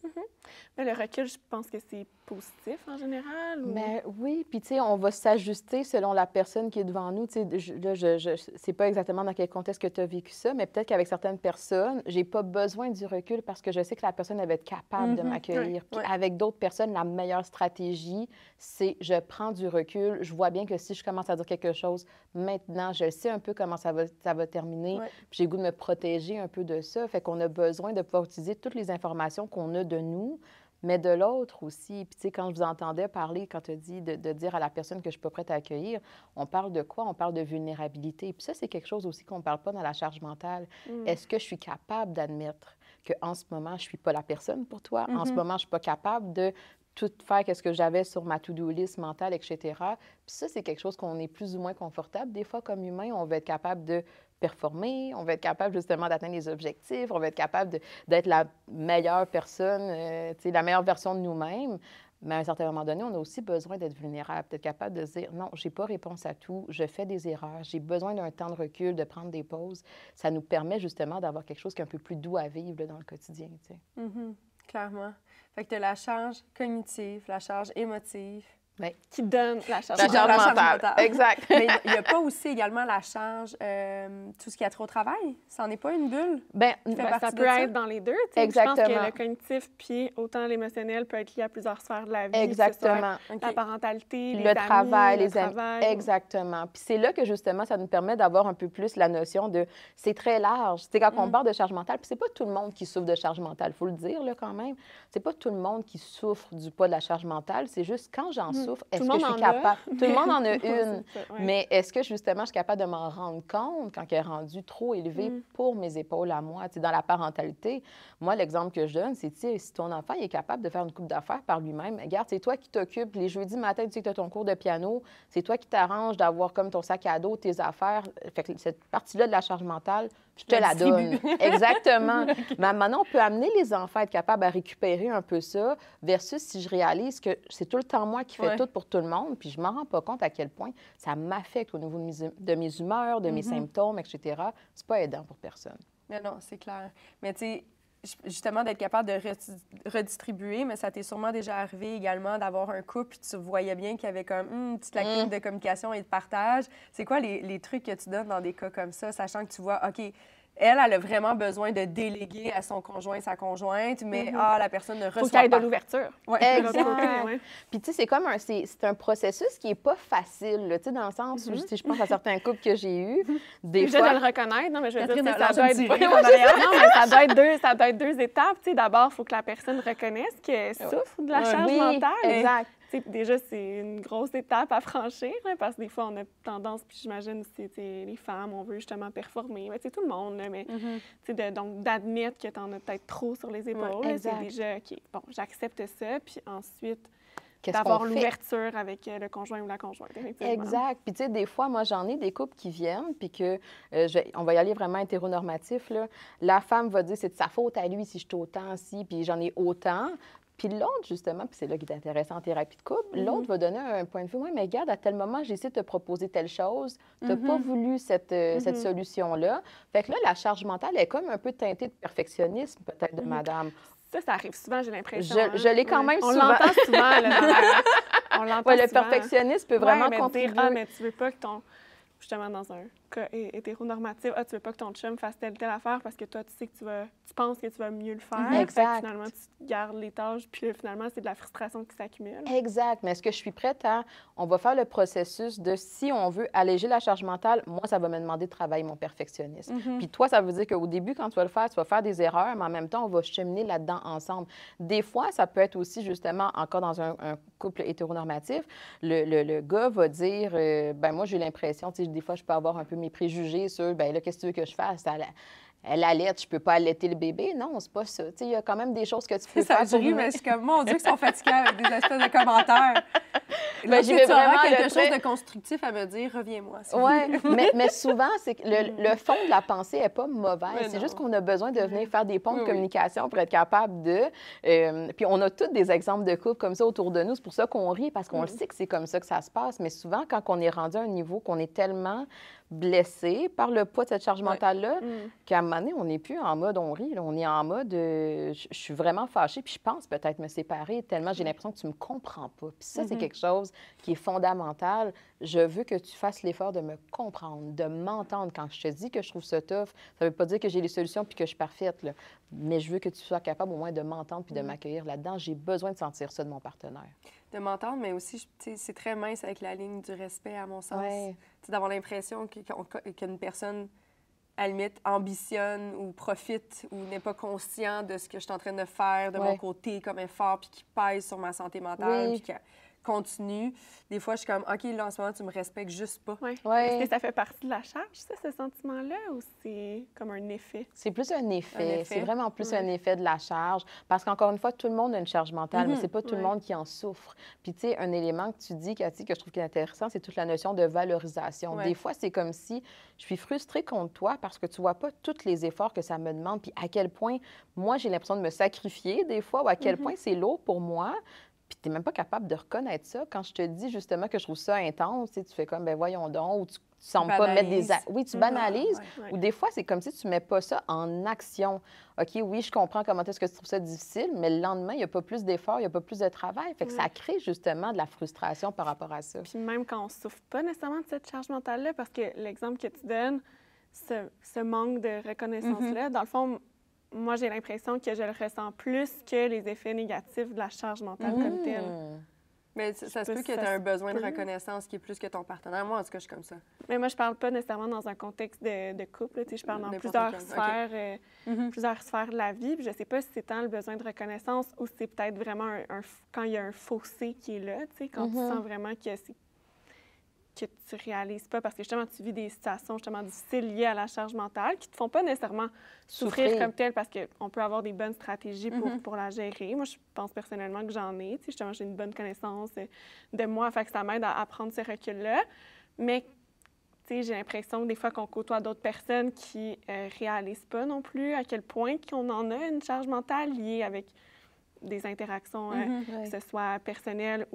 Mais le recul, je pense que c'est positif en général. Ou... Mais oui, puis tu sais, on va s'ajuster selon la personne qui est devant nous. Tu sais, je sais pas exactement dans quel contexte que tu as vécu ça, mais peut-être qu'avec certaines personnes, j'ai pas besoin du recul parce que je sais que la personne elle va être capable de m'accueillir. Puis avec d'autres personnes, la meilleure stratégie, c'est je prends du recul. Je vois bien que si je commence à dire quelque chose maintenant, je sais un peu comment ça va terminer. Ouais. Puis j'ai le goût de me protéger un peu de ça. Fait qu'on a besoin de pouvoir utiliser toutes les informations qu'on a de nous, mais de l'autre aussi. Puis, tu sais, quand je vous entendais parler, quand tu as dit de dire à la personne que je ne suis pas prête à accueillir, on parle de quoi? On parle de vulnérabilité. Puis ça, c'est quelque chose aussi qu'on ne parle pas dans la charge mentale. Est-ce que je suis capable d'admettre qu'en ce moment, je ne suis pas la personne pour toi? En ce moment, je ne suis pas capable de tout faire qu'est-ce que j'avais sur ma to-do list mentale, etc. Puis ça, c'est quelque chose qu'on est plus ou moins confortable. Des fois, comme humain, on va être capable de performer, on va être capable justement d'atteindre les objectifs, on va être capable d'être la meilleure personne, tu sais, la meilleure version de nous-mêmes. Mais à un certain moment donné, on a aussi besoin d'être vulnérable, d'être capable de se dire non, j'ai pas réponse à tout, je fais des erreurs, j'ai besoin d'un temps de recul, de prendre des pauses. Ça nous permet justement d'avoir quelque chose qui est un peu plus doux à vivre là, dans le quotidien, tu sais. Clairement. Fait que tu as la charge cognitive, la charge émotive, Oui. qui donne la charge La mentale. charge mentale. Exact. Mais il n'y a pas aussi également la charge, tout ce qui a trop au travail? Ça n'en est pas une bulle? Ben, fait Ben, partie ça de peut ça? être dans les deux. Tu sais. Je pense Exactement. que le cognitif puis autant l'émotionnel peut être lié à plusieurs sphères de la vie. Exactement. Que ce soit la parentalité, les Le amis, travail, le les amis. travail. Exactement. Puis c'est là que, justement, ça nous permet d'avoir un peu plus la notion de... C'est très large. C'est quand on parle de charge mentale, puis c'est pas tout le monde qui souffre de charge mentale, il faut le dire, là, quand même. C'est pas tout le monde qui souffre du poids de la charge mentale. C'est juste, quand j'en souffre, est-ce que je suis capable... Tout le monde en a une. C'est ça, ouais. Mais est-ce que, justement, je suis capable de m'en rendre compte quand elle est rendue trop élevée pour mes épaules à moi? Tu sais, dans la parentalité, moi, l'exemple que je donne, c'est, tu sais, si ton enfant il est capable de faire une coupe d'affaires par lui-même, regarde, c'est toi qui t'occupes. Les jeudis matin, tu sais que tu as ton cours de piano, c'est toi qui t'arranges d'avoir comme ton sac à dos, tes affaires. Fait que cette partie-là de la charge mentale, je te la donne. Exactement. Mais maintenant, on peut amener les enfants à être capables à récupérer un peu ça, versus si je réalise que c'est tout le temps moi qui fais tout pour tout le monde, puis je m'en rends pas compte à quel point ça m'affecte au niveau de mes humeurs, de mes symptômes, etc. C'est pas aidant pour personne. Mais non, c'est clair. Mais tu sais, justement, d'être capable de redistribuer, mais ça t'est sûrement déjà arrivé également d'avoir un couple, puis tu voyais bien qu'il y avait comme une petite lacune de communication et de partage. C'est quoi les trucs que tu donnes dans des cas comme ça, sachant que tu vois, OK, elle a vraiment besoin de déléguer à son conjoint, sa conjointe, mais la personne ne Faut reçoit qu'il y ait de pas. l'ouverture. Ouais, de l'autre côté, ouais. Puis, tu sais, c'est comme c'est un processus qui n'est pas facile, là, tu sais, dans le sens où, si je pense à certains couples que j'ai eus, des Déjà fois... de le reconnaître, non, mais je veux dire, Catherine, ça doit être... tirée non, mais ça doit être deux étapes. Tu sais, d'abord, il faut que la personne reconnaisse qu'elle souffre de la charge mentale. Exact. Tu sais, déjà, c'est une grosse étape à franchir, là, parce que des fois, on a tendance, puis j'imagine, c'est les femmes, on veut justement performer. Mais, tout le monde, là, mais donc d'admettre que tu en as peut-être trop sur les épaules, là, c'est déjà, OK, bon, j'accepte ça, puis ensuite... d'avoir l'ouverture avec le conjoint ou la conjointe, effectivement. Exact. Puis, tu sais, des fois, moi, j'en ai des couples qui viennent, puis que, on va y aller vraiment hétéronormatif, là. La femme va dire, c'est de sa faute à lui si je suis autant, si, puis j'en ai autant. Puis l'autre, justement, puis c'est là qui est intéressant en thérapie de couple, l'autre va donner un point de vue. Oui, mais regarde, à tel moment, j'ai essayé de te proposer telle chose. Tu n'as pas voulu cette solution-là. Fait que là, la charge mentale est comme un peu teintée de perfectionnisme, peut-être, de madame. Ça arrive souvent, j'ai l'impression. Je l'ai quand même souvent. On l'entend souvent, là, on l'entend le souvent. perfectionnisme peut vraiment mais contribuer. Dire, mais tu veux pas que ton... Justement, dans un cas hétéronormatif, tu veux pas que ton chum fasse telle affaire parce que toi, tu sais que tu penses que tu vas mieux le faire. Exact. Fait que finalement, tu gardes les tâches, puis là, finalement, c'est de la frustration qui s'accumule. Exact. Mais est-ce que je suis prête à... On va faire le processus de si on veut alléger la charge mentale, moi, ça va me demander de travailler mon perfectionnisme. Puis toi, ça veut dire qu'au début, quand tu vas faire des erreurs, mais en même temps, on va cheminer là-dedans ensemble. Des fois, ça peut être aussi, justement, encore dans un couple hétéronormatif, le gars va dire, ben moi, j'ai l'impression, tu sais, des fois, je peux avoir un peu mes préjugés sur, ben là, qu'est-ce que tu veux que je fasse? Elle allaite, je peux pas allaiter le bébé. Non, c'est pas ça. Tu sais, il y a quand même des choses que tu peux faire. Ça rit, mais je suis comme, mon Dieu, qu'ils sont fatigués avec des espèces de commentaires. Ben, j'y vais vraiment quelque chose de constructif à me dire, reviens-moi. Oui, mais souvent, c'est que le fond de la pensée n'est pas mauvais. C'est juste qu'on a besoin de venir faire des ponts de communication pour être capable de... puis on a tous des exemples de couples comme ça autour de nous. C'est pour ça qu'on rit, parce qu'on le sait que c'est comme ça que ça se passe. Mais souvent, quand on est rendu à un niveau qu'on est tellement blessé par le poids de cette charge mentale-là, qu'à un moment donné, on n'est plus en mode on rit. Là. On est en mode je suis vraiment fâchée, puis je pense peut-être me séparer tellement j'ai l'impression que tu me comprends pas. Puis ça, c'est quelque chose qui est fondamental. Je veux que tu fasses l'effort de me comprendre, de m'entendre. Quand je te dis que je trouve ça tough, ça ne veut pas dire que j'ai les solutions puis que je suis parfaite, là. Mais je veux que tu sois capable au moins de m'entendre puis de m'accueillir là-dedans. J'ai besoin de sentir ça de mon partenaire. De m'entendre, mais aussi, c'est très mince avec la ligne du respect, à mon sens. Ouais. D'avoir l'impression qu'une personne, à la limite, ambitionne ou profite ou n'est pas conscient de ce que je suis en train de faire de mon côté comme effort, puis qui pèse sur ma santé mentale, puis qui continue. Des fois, je suis comme, OK, là, en ce moment, tu me respectes juste pas. Est-ce que ça fait partie de la charge, ça, ce sentiment-là, ou c'est comme un effet? C'est plus un effet. C'est vraiment plus un effet de la charge. Parce qu'encore une fois, tout le monde a une charge mentale, mais c'est pas tout le monde qui en souffre. Puis, tu sais, un élément que tu dis, Cathy, que je trouve qui est intéressant, c'est toute la notion de valorisation. Des fois, c'est comme si je suis frustrée contre toi parce que tu vois pas tous les efforts que ça me demande, puis à quel point, moi, j'ai l'impression de me sacrifier des fois, ou à quel point c'est lourd pour moi. Puis tu n'es même pas capable de reconnaître ça. Quand je te dis justement que je trouve ça intense, tu sais, tu fais comme, ben voyons donc, ou tu ne sembles pas mettre des... Oui, tu banalises. Ou des fois, c'est comme si tu ne mets pas ça en action. OK, oui, je comprends comment est-ce que tu trouves ça difficile, mais le lendemain, il n'y a pas plus d'efforts, il n'y a pas plus de travail. Fait que ça crée justement de la frustration par rapport à ça. Puis même quand on ne souffre pas nécessairement de cette charge mentale-là, parce que l'exemple que tu donnes, ce manque de reconnaissance-là, dans le fond, moi, j'ai l'impression que je le ressens plus que les effets négatifs de la charge mentale comme telle. Mais ça se peut que tu as un besoin de reconnaissance qui est plus que ton partenaire. Moi, en tout cas, je suis comme ça. Mais moi, je parle pas nécessairement dans un contexte de couple. Je parle dans plusieurs sphères, plusieurs sphères de la vie. Puis je sais pas si c'est tant le besoin de reconnaissance ou c'est peut-être vraiment quand il y a un fossé qui est là, quand tu sens vraiment que tu réalises pas, parce que justement, tu vis des situations justement difficiles liées à la charge mentale qui te font pas nécessairement souffrir comme telle, parce qu'on peut avoir des bonnes stratégies pour la gérer. Moi, je pense personnellement que j'en ai. Justement, j'ai une bonne connaissance de moi, fait que ça m'aide à prendre ce recul-là. Mais j'ai l'impression des fois qu'on côtoie d'autres personnes qui réalisent pas non plus à quel point qu'on en a une charge mentale liée avec des interactions, que ce soit personnelles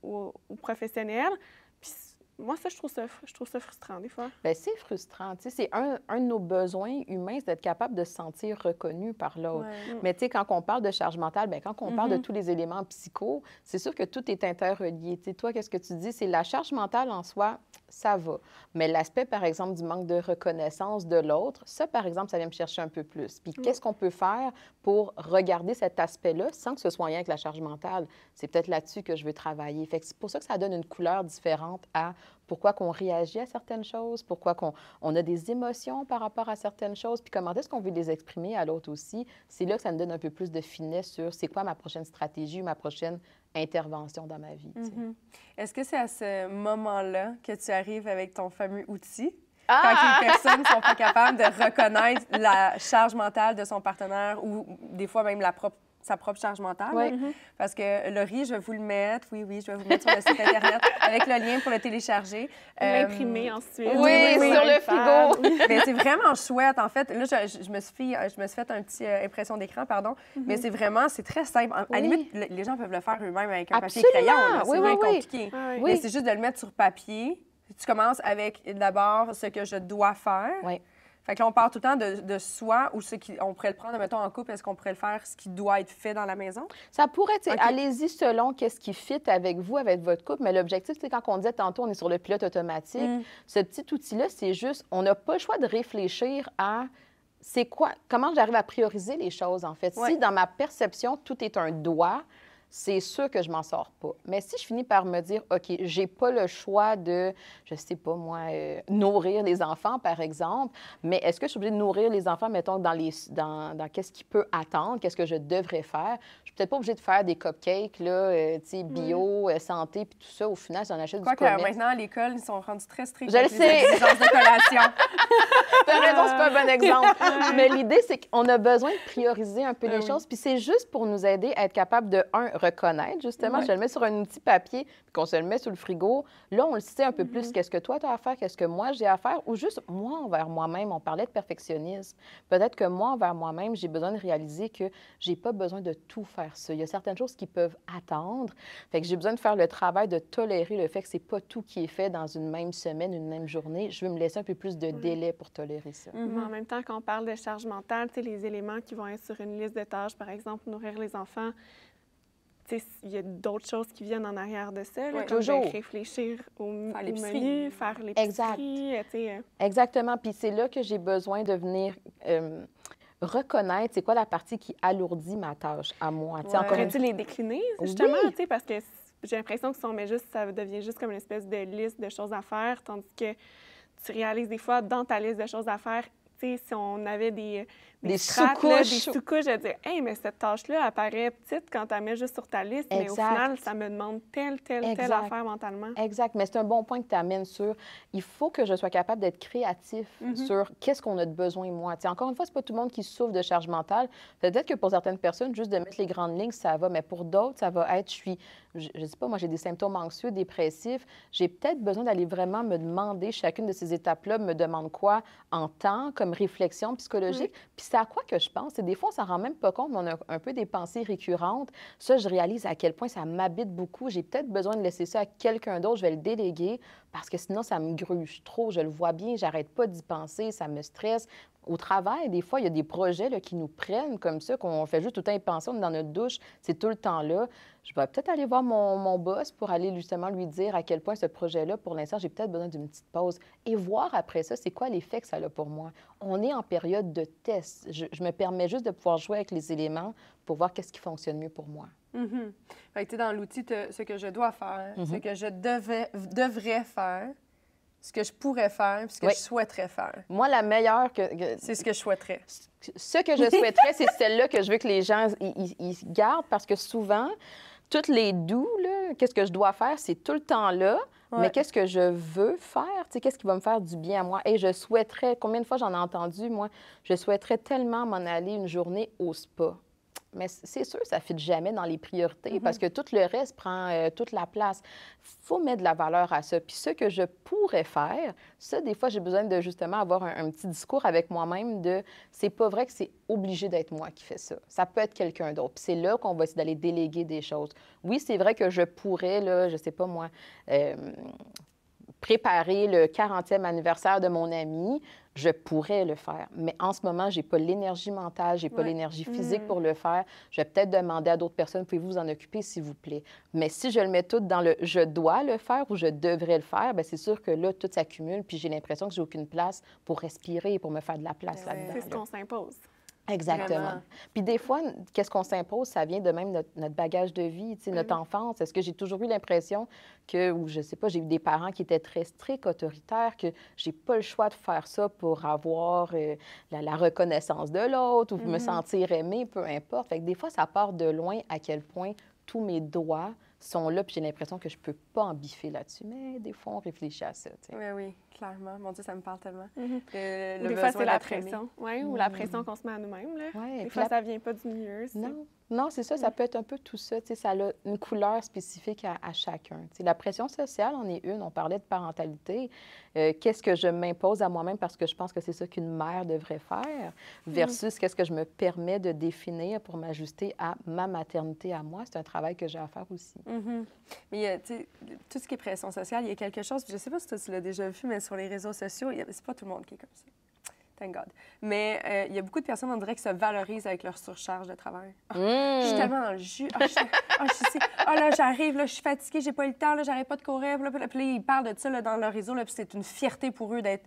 ou professionnelles. Puis moi, ça, je trouve ça frustrant, des fois. Bien, c'est frustrant. Tu sais, c'est un de nos besoins humains, c'est d'être capable de se sentir reconnu par l'autre. Mais tu sais, quand on parle de charge mentale, bien, quand on parle de tous les éléments psycho, c'est sûr que tout est interrelié. Tu sais, toi, qu'est-ce que tu dis? C'est la charge mentale en soi, ça va. Mais l'aspect, par exemple, du manque de reconnaissance de l'autre, ça, par exemple, ça vient me chercher un peu plus. Puis qu'est-ce qu'on peut faire pour regarder cet aspect-là sans que ce soit en lien avec la charge mentale? C'est peut-être là-dessus que je veux travailler. Fait que c'est pour ça que ça donne une couleur différente à pourquoi qu'on réagit à certaines choses, pourquoi on a des émotions par rapport à certaines choses, puis comment est-ce qu'on veut les exprimer à l'autre aussi. C'est là que ça nous donne un peu plus de finesse sur c'est quoi ma prochaine stratégie ou ma prochaine intervention dans ma vie. Est-ce que c'est à ce moment-là que tu arrives avec ton fameux outil? Quand les personnes ne sont pas capables de reconnaître la charge mentale de son partenaire ou des fois même sa propre charge mentale. Parce que Laurie, je vais vous le mettre. Oui, je vais vous mettre sur le site Internet avec le lien pour le télécharger. L'imprimer ensuite. Oui, sur le frigo. Mais c'est vraiment chouette. En fait, là, je me suis fait un petit impression d'écran, pardon. Mais c'est très simple. À la limite, les gens peuvent le faire eux-mêmes avec un papier crayon. C'est rien compliqué. Mais c'est juste de le mettre sur papier. Tu commences avec d'abord ce que je dois faire. Fait que là, on part tout le temps de soi ou on pourrait le prendre, mettons, en couple, est-ce qu'on pourrait le faire, ce qui doit être fait dans la maison? Ça pourrait être, allez-y selon qu'est-ce qui fit avec vous, avec votre couple, mais l'objectif, c'est quand on disait tantôt, on est sur le pilote automatique, ce petit outil-là, c'est juste, on n'a pas le choix de réfléchir à c'est quoi, comment j'arrive à prioriser les choses, en fait. Si dans ma perception, tout est un doigt, c'est sûr que je m'en sors pas. Mais si je finis par me dire, OK, j'ai pas le choix de, je sais pas moi, nourrir les enfants, par exemple, mais est-ce que je suis obligée de nourrir les enfants, mettons, dans qu'est-ce qui peut attendre, qu'est-ce que je devrais faire? Je suis peut-être pas obligée de faire des cupcakes, là, tu sais, bio, santé, puis tout ça. Au final, j'en achète du commerce. Maintenant, à l'école, ils sont rendus très stricts. Je le sais! Les exigences de collation. T'as raison, c'est pas un bon exemple. Mais l'idée, c'est qu'on a besoin de prioriser un peu les choses, puis c'est juste pour nous aider à être capable de, reconnaître, justement. Je le mets sur un outil papier, puis qu'on se le met sur le frigo. Là, on le sait un peu plus. Qu'est-ce que toi, tu as à faire? Qu'est-ce que moi, j'ai à faire? Ou juste moi envers moi-même. On parlait de perfectionnisme. Peut-être que moi, envers moi-même, j'ai besoin de réaliser que j'ai pas besoin de tout faire ça. Il y a certaines choses qui peuvent attendre. Fait que j'ai besoin de faire le travail de tolérer le fait que c'est pas tout qui est fait dans une même semaine, une même journée. Je veux me laisser un peu plus de délai pour tolérer ça. Mais en même temps, quand on parle de charge mentale, tu sais, les éléments qui vont être sur une liste de tâches, par exemple, nourrir les enfants, il y a d'autres choses qui viennent en arrière de ça, là, comme de réfléchir au menu, faire l'épicerie. Exactement. Puis c'est là que j'ai besoin de venir reconnaître c'est quoi la partie qui alourdit ma tâche à moi. Pourrais-tu les décliner, justement? Parce que j'ai l'impression que si on met juste, ça devient juste comme une espèce de liste de choses à faire, tandis que tu réalises des fois dans ta liste de choses à faire, si on avait des sous-couches, je vais dire, hey, mais cette tâche-là apparaît petite quand tu la mets juste sur ta liste, mais au final, ça me demande telle affaire mentalement. Exact, mais c'est un bon point que tu amènes sur, il faut que je sois capable d'être créatif sur qu'est-ce qu'on a de besoin, moi. Encore une fois, c'est pas tout le monde qui souffre de charge mentale. Peut-être que pour certaines personnes, juste de mettre les grandes lignes, ça va, mais pour d'autres, ça va être, je sais pas, moi, j'ai des symptômes anxieux, dépressifs, j'ai peut-être besoin d'aller vraiment me demander, chacune de ces étapes-là me demande quoi en temps, comme réflexion psychologique. Puis c'est à quoi que je pense? Et des fois, on s'en rend même pas compte, mais on a un peu des pensées récurrentes. Ça, je réalise à quel point ça m'habite beaucoup. J'ai peut-être besoin de laisser ça à quelqu'un d'autre. Je vais le déléguer parce que sinon, ça me gruge trop. Je le vois bien, j'arrête pas d'y penser, ça me stresse. Au travail, des fois, il y a des projets là, qui nous prennent comme ça, qu'on fait juste tout le temps y penser, on est dans notre douche, c'est tout le temps là. Je vais peut-être aller voir mon boss pour aller justement lui dire à quel point ce projet-là, pour l'instant, j'ai peut-être besoin d'une petite pause et voir après ça, c'est quoi l'effet que ça a pour moi. On est en période de test. Je me permets juste de pouvoir jouer avec les éléments pour voir qu'est-ce qui fonctionne mieux pour moi. Fait que tu es dans l'outil, ce que je dois faire, ce que je devrais faire, ce que je pourrais faire, puis ce que je souhaiterais faire. Moi, la meilleure C'est ce que je souhaiterais. Ce que je souhaiterais, c'est celle-là que je veux que les gens ils gardent parce que souvent, toutes les doux, qu'est-ce que je dois faire, c'est tout le temps là. Mais qu'est-ce que je veux faire? Tu sais, qu'est-ce qui va me faire du bien à moi? Et je souhaiterais, combien de fois j'en ai entendu, moi, je souhaiterais tellement m'en aller une journée au spa. Mais c'est sûr, ça ne fit jamais dans les priorités parce que tout le reste prend toute la place. Il faut mettre de la valeur à ça. Puis ce que je pourrais faire, ça, des fois, j'ai besoin de justement avoir un petit discours avec moi-même de c'est pas vrai que c'est obligé d'être moi qui fais ça. Ça peut être quelqu'un d'autre. Puis c'est là qu'on va essayer d'aller déléguer des choses. Oui, c'est vrai que je pourrais, là, je sais pas moi, préparer le 40e anniversaire de mon ami, je pourrais le faire. Mais en ce moment, je n'ai pas l'énergie mentale, je n'ai pas l'énergie physique pour le faire. Je vais peut-être demander à d'autres personnes, pouvez-vous vous en occuper, s'il vous plaît. Mais si je le mets tout dans le « je dois le faire » ou « je devrais le faire », bien, c'est sûr que là, tout s'accumule, puis j'ai l'impression que j'ai aucune place pour respirer, pour me faire de la place là-dedans. C'est ce qu'on s'impose. Exactement. Vraiment. Puis des fois, qu'est-ce qu'on s'impose, ça vient de même notre bagage de vie, tu sais, notre enfance. Est-ce que j'ai toujours eu l'impression que, ou je sais pas, j'ai eu des parents qui étaient très stricts, autoritaires, que j'ai pas le choix de faire ça pour avoir la reconnaissance de l'autre ou me sentir aimée, peu importe. Fait que des fois, ça part de loin à quel point tous mes droits sont là, puis j'ai l'impression que je peux pas en biffer là-dessus. Mais des fois, on réfléchit à ça, tu sais. Oui, oui, clairement. Mon Dieu, ça me parle tellement. Des fois, c'est la pression, ou la pression qu'on se met à nous-mêmes. Des fois, ça vient pas du milieu. Non, c'est ça, ça peut être un peu tout ça. Tu sais, ça a une couleur spécifique à chacun. Tu sais, la pression sociale en est une. On parlait de parentalité. Qu'est-ce que je m'impose à moi-même parce que je pense que c'est ça qu'une mère devrait faire versus qu'est-ce que je me permets de définir pour m'ajuster à ma maternité à moi. C'est un travail que j'ai à faire aussi. Mais tu sais, tout ce qui est pression sociale, il y a quelque chose, puis je sais pas si toi, tu l'as déjà vu, mais sur les réseaux sociaux, c'est pas tout le monde qui est comme ça. Thank God. Mais il y a beaucoup de personnes, on dirait, qui se valorisent avec leur surcharge de travail. Je suis tellement dans le jus. Là, j'arrive, là, je suis fatiguée, j'ai pas eu le temps, là, j'arrête pas de courir. Puis là, ils parlent de ça là, dans leur réseau, là, puis c'est une fierté pour eux d'être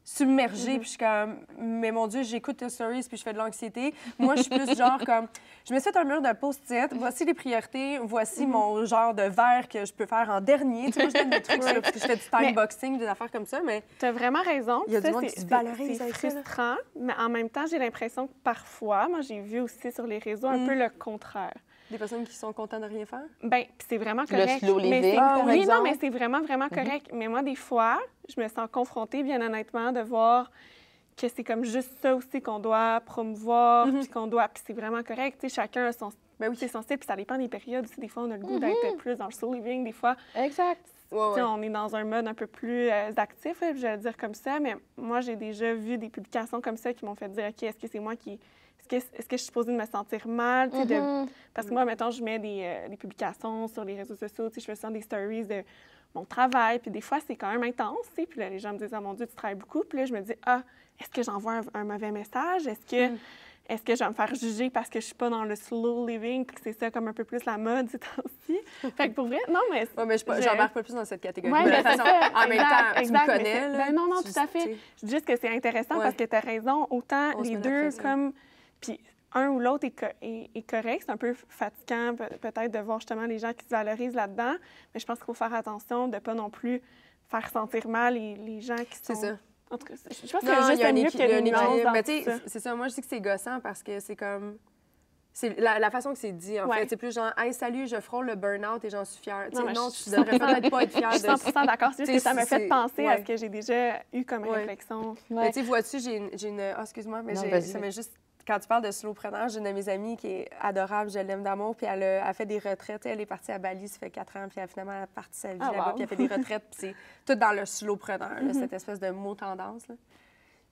submergée. Puis je suis comme, mais mon Dieu, j'écoute tes stories, puis je fais de l'anxiété. Moi, je suis plus genre comme, je me suis fait un mur de post-it, voici les priorités, voici mon genre de verre que je peux faire en dernier. Tu sais, moi, je donne des trucs sur, parce que je fais du timeboxing, des affaires comme ça, mais... Tu as vraiment raison. Il y a du monde qui se valorise c'est avec ça, là. frustrant, mais en même temps, j'ai l'impression que parfois, moi, j'ai vu aussi sur les réseaux un peu le contraire. Des personnes qui sont contentes de rien faire? Bien, puis c'est vraiment correct. Le slow living, par oui, exemple. non, mais c'est vraiment, vraiment correct. Mais moi, des fois, je me sens confrontée, bien honnêtement, de voir que c'est comme juste ça aussi qu'on doit promouvoir, puis qu'on doit... Puis c'est vraiment correct. Tu sais, chacun a son... c'est son style, puis ça dépend des périodes aussi. Des fois, on a le goût d'être plus dans le slow living. Des fois, Exact. on est dans un mode un peu plus actif, là, je vais le dire comme ça. Mais moi, j'ai déjà vu des publications comme ça qui m'ont fait dire, OK, est-ce que c'est moi qui... Est-ce que je suis supposée de me sentir mal? Parce que moi, mettons, je mets des publications sur les réseaux sociaux, je fais souvent des stories de mon travail, puis des fois, c'est quand même intense, puis là, les gens me disent « Ah, mon Dieu, tu travailles beaucoup », puis là, je me dis « Ah, est-ce que j'envoie un mauvais message? Est-ce que je vais me faire juger parce que je suis pas dans le slow living, puis que c'est ça comme un peu plus la mode ces temps-ci? » Fait que pour vrai, non, mais... Oui, mais j'embarque pas plus dans cette catégorie. Ouais, mais façon, en même temps, tu me connais, là. Ben non, tout à fait. Je dis juste que c'est intéressant parce que tu as raison, autant les deux comme... Puis un ou l'autre est correct. C'est un peu fatigant peut-être de voir justement les gens qui se valorisent là-dedans, mais je pense qu'il faut faire attention de ne pas non plus faire sentir mal les gens qui sont... C'est ça. En tout cas, je pense que c'est juste mieux qu'il y ait des nuances dans tout ça. C'est ça. Moi, je dis que c'est gossant parce que c'est comme... C'est la façon que c'est dit, en fait. C'est plus genre, « Hey, salut, je frôle le burn-out et j'en suis fière. » Non, tu devrais peut-être pas être fière de ça. Je suis 100% d'accord. C'est juste que ça m'a fait penser à ce que j'ai déjà eu comme réflexion. Mais tu sais, vois-tu, j'ai une... Oh, excuse-moi, mais ça m'a juste... Quand tu parles de slowpreneur, j'ai une de mes amies qui est adorable, je l'aime d'amour, puis elle a fait des retraites. Elle est partie à Bali, ça fait 4 ans, puis finalement, elle a parti sa vie là-bas, puis elle fait des retraites, puis c'est tout dans le slowpreneur, cette espèce de mot tendance. Là.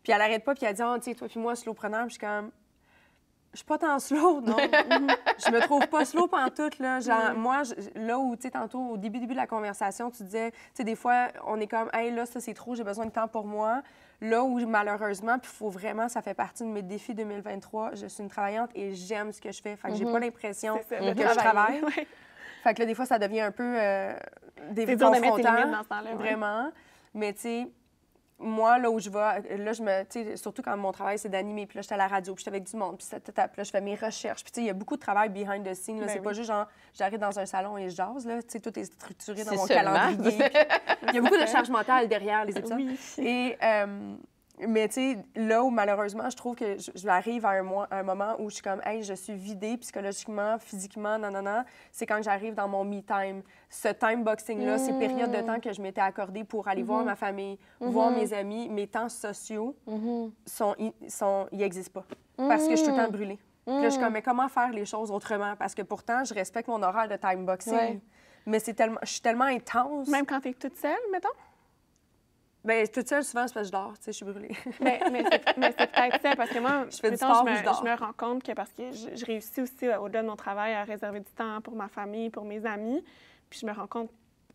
Puis elle arrête pas, puis elle dit, tu sais, toi puis moi, slowpreneur, puis je suis comme, je suis pas tant slow, non. Je me trouve pas slow pantoute, là. Genre, moi, là où, tu sais, tantôt, au début de la conversation, tu disais, tu sais, des fois, on est comme, hey, là, ça, c'est trop, j'ai besoin de temps pour moi. Là où, malheureusement, puis il faut vraiment, ça fait partie de mes défis 2023, je suis une travaillante et j'aime ce que je fais. Fait que j'ai pas l'impression que je travaille. Ouais. Fait que là, des fois, ça devient un peu C'est dur de mettre tes limites confrontant, dans ce temps-là, ouais. vraiment. Mais, tu sais, moi, là où je vais, là, tu sais, surtout quand mon travail, c'est d'animer, puis là, j'étais à la radio, puis j'étais avec du monde, puis là, je fais mes recherches. Puis, tu sais, il y a beaucoup de travail behind the scenes, là. C'est pas juste genre, j'arrive dans un salon et je jase, là. Tu sais, tout est structuré dans mon calendrier. Il y a beaucoup de charge mentale derrière les épisodes. Oui. Et, mais, tu sais, là où, malheureusement, je trouve que je arrive à un moment où je suis comme, hey, je suis vidée psychologiquement, physiquement, non, c'est quand j'arrive dans mon me-time. Ce time boxing-là, ces périodes de temps que je m'étais accordée pour aller voir ma famille, voir mes amis, mes temps sociaux, ils n'existent pas. Parce que je suis tout le temps brûlée. Puis là, je suis comme, mais comment faire les choses autrement? Parce que pourtant, je respecte mon horaire de time boxing. Ouais. Mais je suis tellement intense. Même quand tu es toute seule, mettons? Bien, toute seule, souvent, c'est parce que je dors, tu sais, je suis brûlée. mais c'est peut-être ça, parce que moi, Je fais du mettons, sport, je je dors. me rends compte que parce que je réussis aussi, au-delà de mon travail, à réserver du temps pour ma famille, pour mes amis. Puis je me rends compte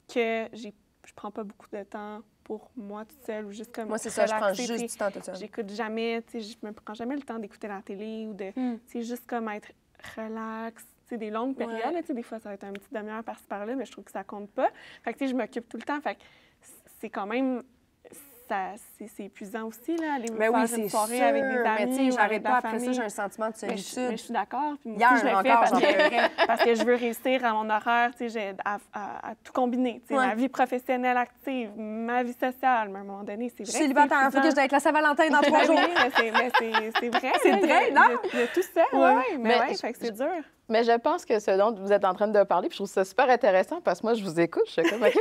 que je prends pas beaucoup de temps pour moi toute seule ou juste comme Moi, c'est ça, je prends relaxer, juste puis du temps toute seule. J'écoute jamais, tu sais, je me prends jamais le temps d'écouter la télé ou de, tu sais, juste comme être relax. Tu sais, des longues périodes, là, tu sais, des fois, ça va être un petit demi-heure par-ci par-là, mais je trouve que ça compte pas. Fait que, tu sais, je m'occupe tout le temps. Fait que c'est quand même... C'est épuisant aussi, là, aller me faire une soirée avec des amis. Mais tu sais, ou j'arrête avec pas la après ça, famille. j'ai un sentiment de Mais solitude. je suis d'accord. Puis moi Hier, aussi, je le fais encore, parce j'en pleurais. parce que je veux réussir à mon horaire, tu sais, à tout combiner. Tu sais, Ouais. ma vie professionnelle active, ma vie sociale. Mais à un moment donné, c'est vrai. Je suis célibataire, il faut que je dois avec la Saint-Valentin dans 3 jours. Oui, mais c'est vrai. C'est là, vrai, il y a- il y a tout ça, Ouais. ouais. Mais ouais, fait que c'est dur. Mais je pense que ce dont vous êtes en train de parler, puis je trouve ça super intéressant parce que moi, je vous écoute, je suis comme... OK.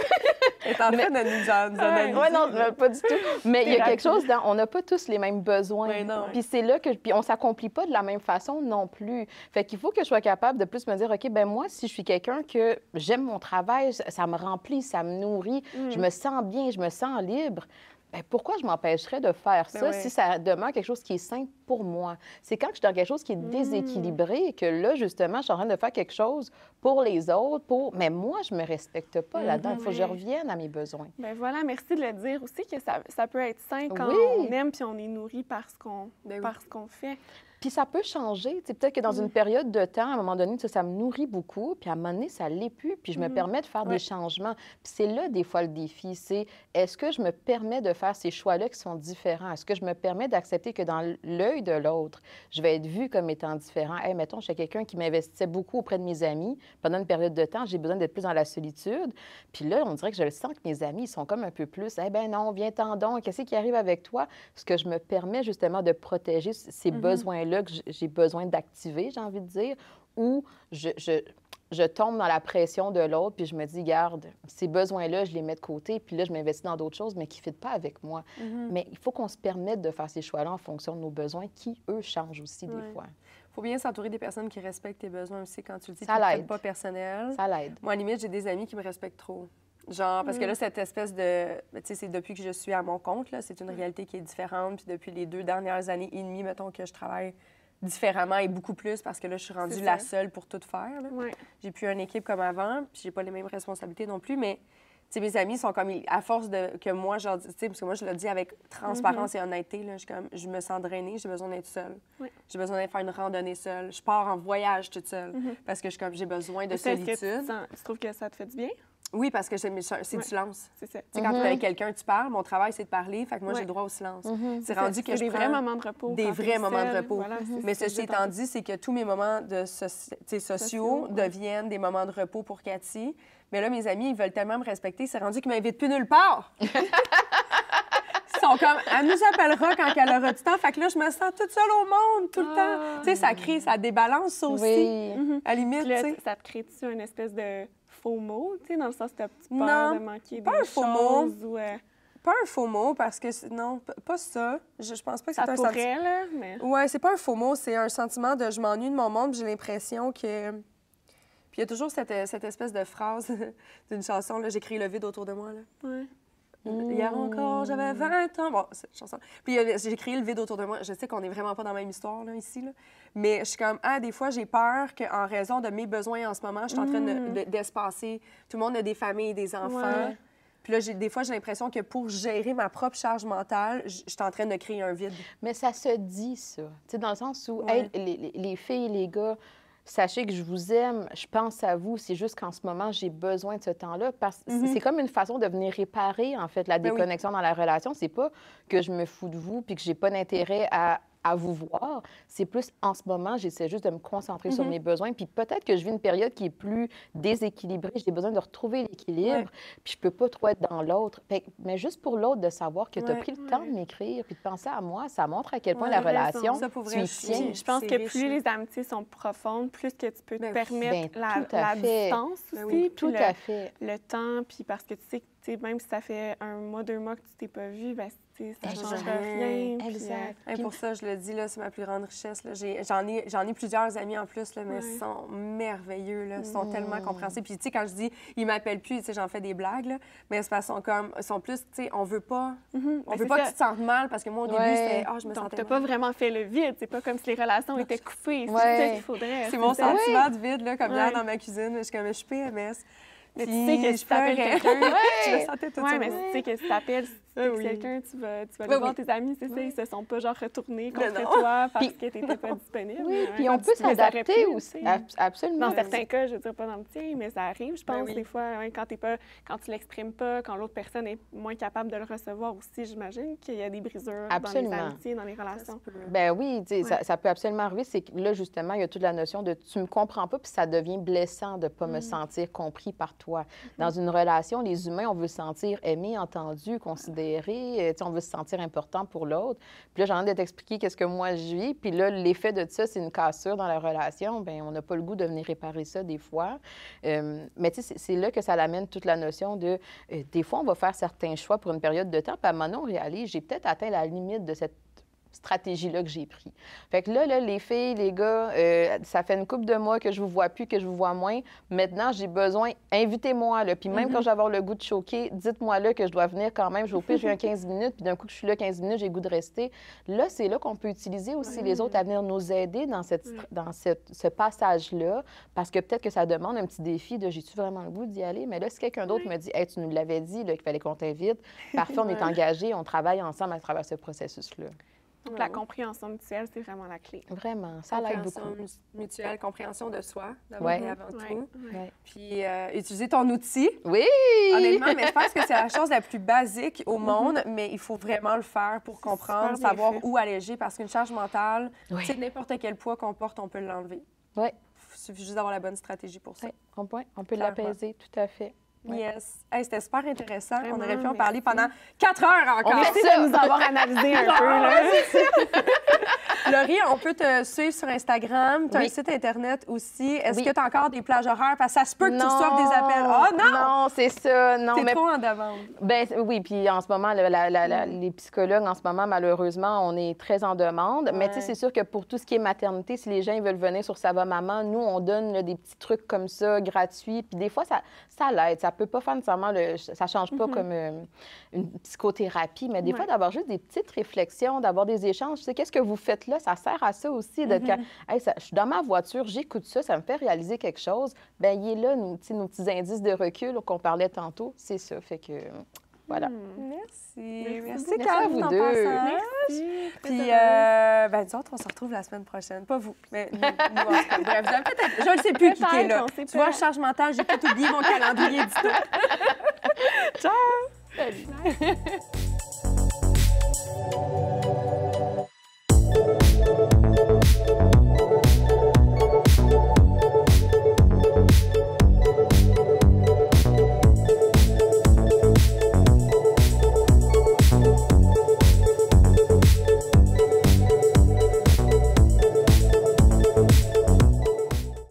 Elle est en train de nous analyser. Oui, non, pas du tout. Mais il y a quelque chose dans... On n'a pas tous les mêmes besoins. Oui, non. Puis c'est là que... Puis on s'accomplit pas de la même façon non plus. Fait qu'il faut que je sois capable de plus me dire, OK, ben moi, si je suis quelqu'un que j'aime mon travail, ça me remplit, ça me nourrit, je me sens bien, je me sens libre, bien, pourquoi je m'empêcherais de faire ça si ça demande quelque chose qui est sain pour moi? C'est quand je suis dans quelque chose qui est déséquilibré que là, justement, je suis en train de faire quelque chose pour les autres, mais moi, je me respecte pas là-dedans. Il faut que je revienne à mes besoins. Ben voilà, merci de le dire aussi que ça peut être sain quand on aime puis on est nourri par ce qu'on fait. Puis ça peut changer. Tu sais, peut-être que dans une période de temps, à un moment donné, ça me nourrit beaucoup, puis à un moment donné, ça l'est plus, puis je me permets de faire des changements. Puis c'est là, des fois, le défi, c'est est-ce que je me permets de faire ces choix-là qui sont différents? Est-ce que je me permets d'accepter que dans l'œil de l'autre, je vais être vue comme étant différent? Hey, mettons, je suis quelqu'un qui m'investissait beaucoup auprès de mes amis. Pendant une période de temps, j'ai besoin d'être plus dans la solitude. Puis là, on dirait que je le sens que mes amis, ils sont comme un peu plus, eh bien non, viens-t'en donc, qu'est-ce qui arrive avec toi? Ce que je me permets justement de protéger ces besoins-là que j'ai besoin d'activer, j'ai envie de dire, ou je tombe dans la pression de l'autre, puis je me dis, garde, ces besoins-là, je les mets de côté, puis là, je m'investis dans d'autres choses, mais qui ne fitent pas avec moi. Mais il faut qu'on se permette de faire ces choix-là en fonction de nos besoins, qui, eux, changent aussi des fois. Il faut bien s'entourer des personnes qui respectent tes besoins aussi quand tu le dis, Ça tu ne le fais l'aide. pas personnel. Ça l'aide. Moi, à la limite, j'ai des amis qui me respectent trop. Genre, parce que là, cette espèce de... Tu sais, c'est depuis que je suis à mon compte, là, c'est une réalité qui est différente. Puis depuis les 2 dernières années et demie, mettons, que je travaille différemment et beaucoup plus parce que là, je suis rendue la seule pour tout faire. Là. Ouais. J'ai plus une équipe comme avant, puis j'ai pas les mêmes responsabilités non plus, mais... Tu sais, mes amis sont comme, à force que moi, genre, tu sais, parce que moi, je le dis avec transparence et honnêteté, là, je me sens drainée, j'ai besoin d'être seule. Oui. J'ai besoin d'aller faire une randonnée seule. Je pars en voyage toute seule parce que j'ai besoin de solitude. Est-ce que tu trouves que ça te fait du bien? Oui, parce que c'est du silence. C'est ça. Tu sais, quand tu es avec quelqu'un, tu parles, mon travail, c'est de parler, fait que moi, j'ai le droit au silence. C'est rendu que des vrais moments de repos. Des vrais moments de repos. Voilà, Mais ceci étant dit, c'est que tous mes moments sociaux deviennent des moments de repos pour Cathy. Mais là, mes amis, ils veulent tellement me respecter, c'est rendu qu'ils m'invitent plus nulle part. Ils sont comme, elle nous appellera quand elle aura du temps. Fait que là, je me sens toute seule au monde, tout le temps. Tu sais, ça débalance ça aussi. Oui. À la limite, Puis là, tu sais. ça te crée-tu une espèce de faux mot, tu sais, dans le sens que t'as peur Non, de manquer pas des un faux mot. choses ou... Pas un faux mot, parce que, non, pas ça. Je pense pas que ça c'est un pourrait, sentiment. là, mais... Ouais, c'est pas un faux mot, c'est un sentiment de je m'ennuie de mon monde, puis j'ai l'impression que... Puis il y a toujours cette espèce de phrase d'une chanson, là, j'écris le vide autour de moi, là. Ouais. Hier encore, j'avais 20 ans. Bon, cette chanson. Puis j'ai créé le vide autour de moi. Je sais qu'on n'est vraiment pas dans la même histoire, là, ici. Là. Mais je suis comme, des fois, j'ai peur qu'en raison de mes besoins en ce moment, je suis en train d'espacer. Tout le monde a des familles, des enfants. Ouais. Puis là, des fois, j'ai l'impression que pour gérer ma propre charge mentale, je suis en train de créer un vide. Mais ça se dit, ça. Tu sais, dans le sens où, hey, les filles, les gars, sachez que je vous aime, je pense à vous. C'est juste qu'en ce moment, j'ai besoin de ce temps-là. Parce que c'est comme une façon de venir réparer, en fait, la déconnexion dans la relation. C'est pas que je me fous de vous puis que j'ai pas d'intérêt à vous voir. C'est plus, en ce moment, j'essaie juste de me concentrer sur mes besoins. Puis peut-être que je vis une période qui est plus déséquilibrée. J'ai besoin de retrouver l'équilibre. Puis je peux pas trop être dans l'autre. Mais juste pour l'autre, de savoir que tu as pris le temps de m'écrire puis de penser à moi, ça montre à quel point la relation, ça, tu y tiens. Je pense que plus les amitiés sont profondes, plus que tu peux te permettre la distance aussi. Tout à fait. Le temps, puis parce que tu sais que même si ça fait 1 mois, 2 mois que tu t'es pas vu, bien, ça ne change rien. Exact. Pour ça, je le dis, c'est ma plus grande richesse. J'en ai plusieurs amis en plus, là, mais ils sont merveilleux. Là, ils sont tellement compréhensifs. Puis, tu sais, quand je dis « ils m'appellent plus », tu sais, j'en fais des blagues, là, mais c'est parce qu'ils sont plus, tu sais, on veut pas, on veut pas que tu te sentes mal, parce que moi, au début, c'était « je me sentais mal ». Donc, t'as pas vraiment fait le vide. C'est pas comme si les relations étaient coupées. C'est ça qu'il faudrait. C'est mon sentiment de vide, là, comme hier dans ma cuisine. Je suis PMS. Mais tu sais que si t'appelles quelqu'un, je le sentais tout mais tu sais que si t'appelles quelqu'un, tu vas aller voir tes amis, c'est ça, ils se sont pas genre retournés contre toi parce que t'étais pas disponible. Oui, puis on peut s'adapter aussi. Absolument. Dans certains cas, je veux dire pas dans le tien, mais ça arrive, je pense, des fois, quand tu l'exprimes pas, quand l'autre personne est moins capable de le recevoir aussi, j'imagine qu'il y a des brisures dans les amitiés, dans les relations. Ben oui, ça peut absolument arriver. C'est que là, justement, il y a toute la notion de tu me comprends pas, puis ça devient blessant de pas me sentir compris par toi. Dans une relation, les humains, on veut se sentir aimé, entendu, considéré, on veut se sentir important pour l'autre. Puis là, j'ai envie de t'expliquer qu'est-ce que moi je vis. Puis là, l'effet de ça, c'est une cassure dans la relation. Bien, on n'a pas le goût de venir réparer ça des fois. Mais tu sais, c'est là que ça amène toute la notion de... des fois, on va faire certains choix pour une période de temps, puis à un moment donné, on réalise, j'ai peut-être atteint la limite de cette stratégie-là que j'ai pris. Fait que là, les filles, les gars, ça fait une couple de mois que je vous vois plus, que je vous vois moins. Maintenant, j'ai besoin, invitez-moi, là. Puis même quand je vais avoir le goût de choquer, dites-moi là que je dois venir quand même. Je viens 15 minutes, puis d'un coup que je suis là 15 minutes, j'ai le goût de rester. Là, c'est là qu'on peut utiliser aussi les autres à venir nous aider dans ce passage-là, parce que peut-être que ça demande un petit défi de j'ai-tu vraiment le goût d'y aller? Mais là, si quelqu'un d'autre me dit, hey, tu nous l'avais dit, qu'il fallait qu'on t'invite, parfait, on est engagés, on travaille ensemble à travers ce processus-là. Donc, la compréhension mutuelle, c'est vraiment la clé. Vraiment, ça l'aide beaucoup. Compréhension mutuelle, compréhension de soi, d'abord et avant tout. Ouais. Puis, utiliser ton outil. Oui! Honnêtement, mais je pense que c'est la chose la plus basique au monde, mais il faut vraiment le faire pour comprendre, savoir où alléger, parce qu'une charge mentale, tu sais, n'importe quel poids qu'on porte, on peut l'enlever. Oui. Il suffit juste d'avoir la bonne stratégie pour ça. Oui, on peut l'apaiser, tout à fait. Ouais. Yes. Hey, c'était super intéressant. Vraiment, on aurait pu en parler pendant 4 heures encore. Merci de nous avoir analysé un peu. Là. Laurie, on peut te suivre sur Instagram. Tu as un site Internet aussi. Est-ce que tu as encore des plages horaires? Parce que ça se peut que tu reçoives des appels. Oh non! Non, c'est ça. Non, T'es trop en demande. Ben oui, puis en ce moment, les psychologues, en ce moment, malheureusement, on est très en demande. Mais tu sais, c'est sûr que pour tout ce qui est maternité, si les gens ils veulent venir sur Ça va maman, nous, on donne là, des petits trucs comme ça, gratuits. Puis des fois, ça l'aide. Ça peut pas faire nécessairement ça change pas comme une psychothérapie, mais des fois, d'avoir juste des petites réflexions, d'avoir des échanges. Tu sais, qu'est-ce que vous faites là? Ça sert à ça aussi. Hey, je suis dans ma voiture, j'écoute ça, ça me fait réaliser quelque chose. Bien, il est là, nos petits indices de recul qu'on parlait tantôt. C'est ça. Fait que, voilà. Merci, à vous deux. Merci. Puis, nous autres, on se retrouve la semaine prochaine. Pas vous, mais nous en tout cas. Bref, vous avez peut-être... Je ne sais plus qui est là. Tu vois, charge mentale, j'ai tout oublié, mon calendrier dit tout. Ciao! Salut!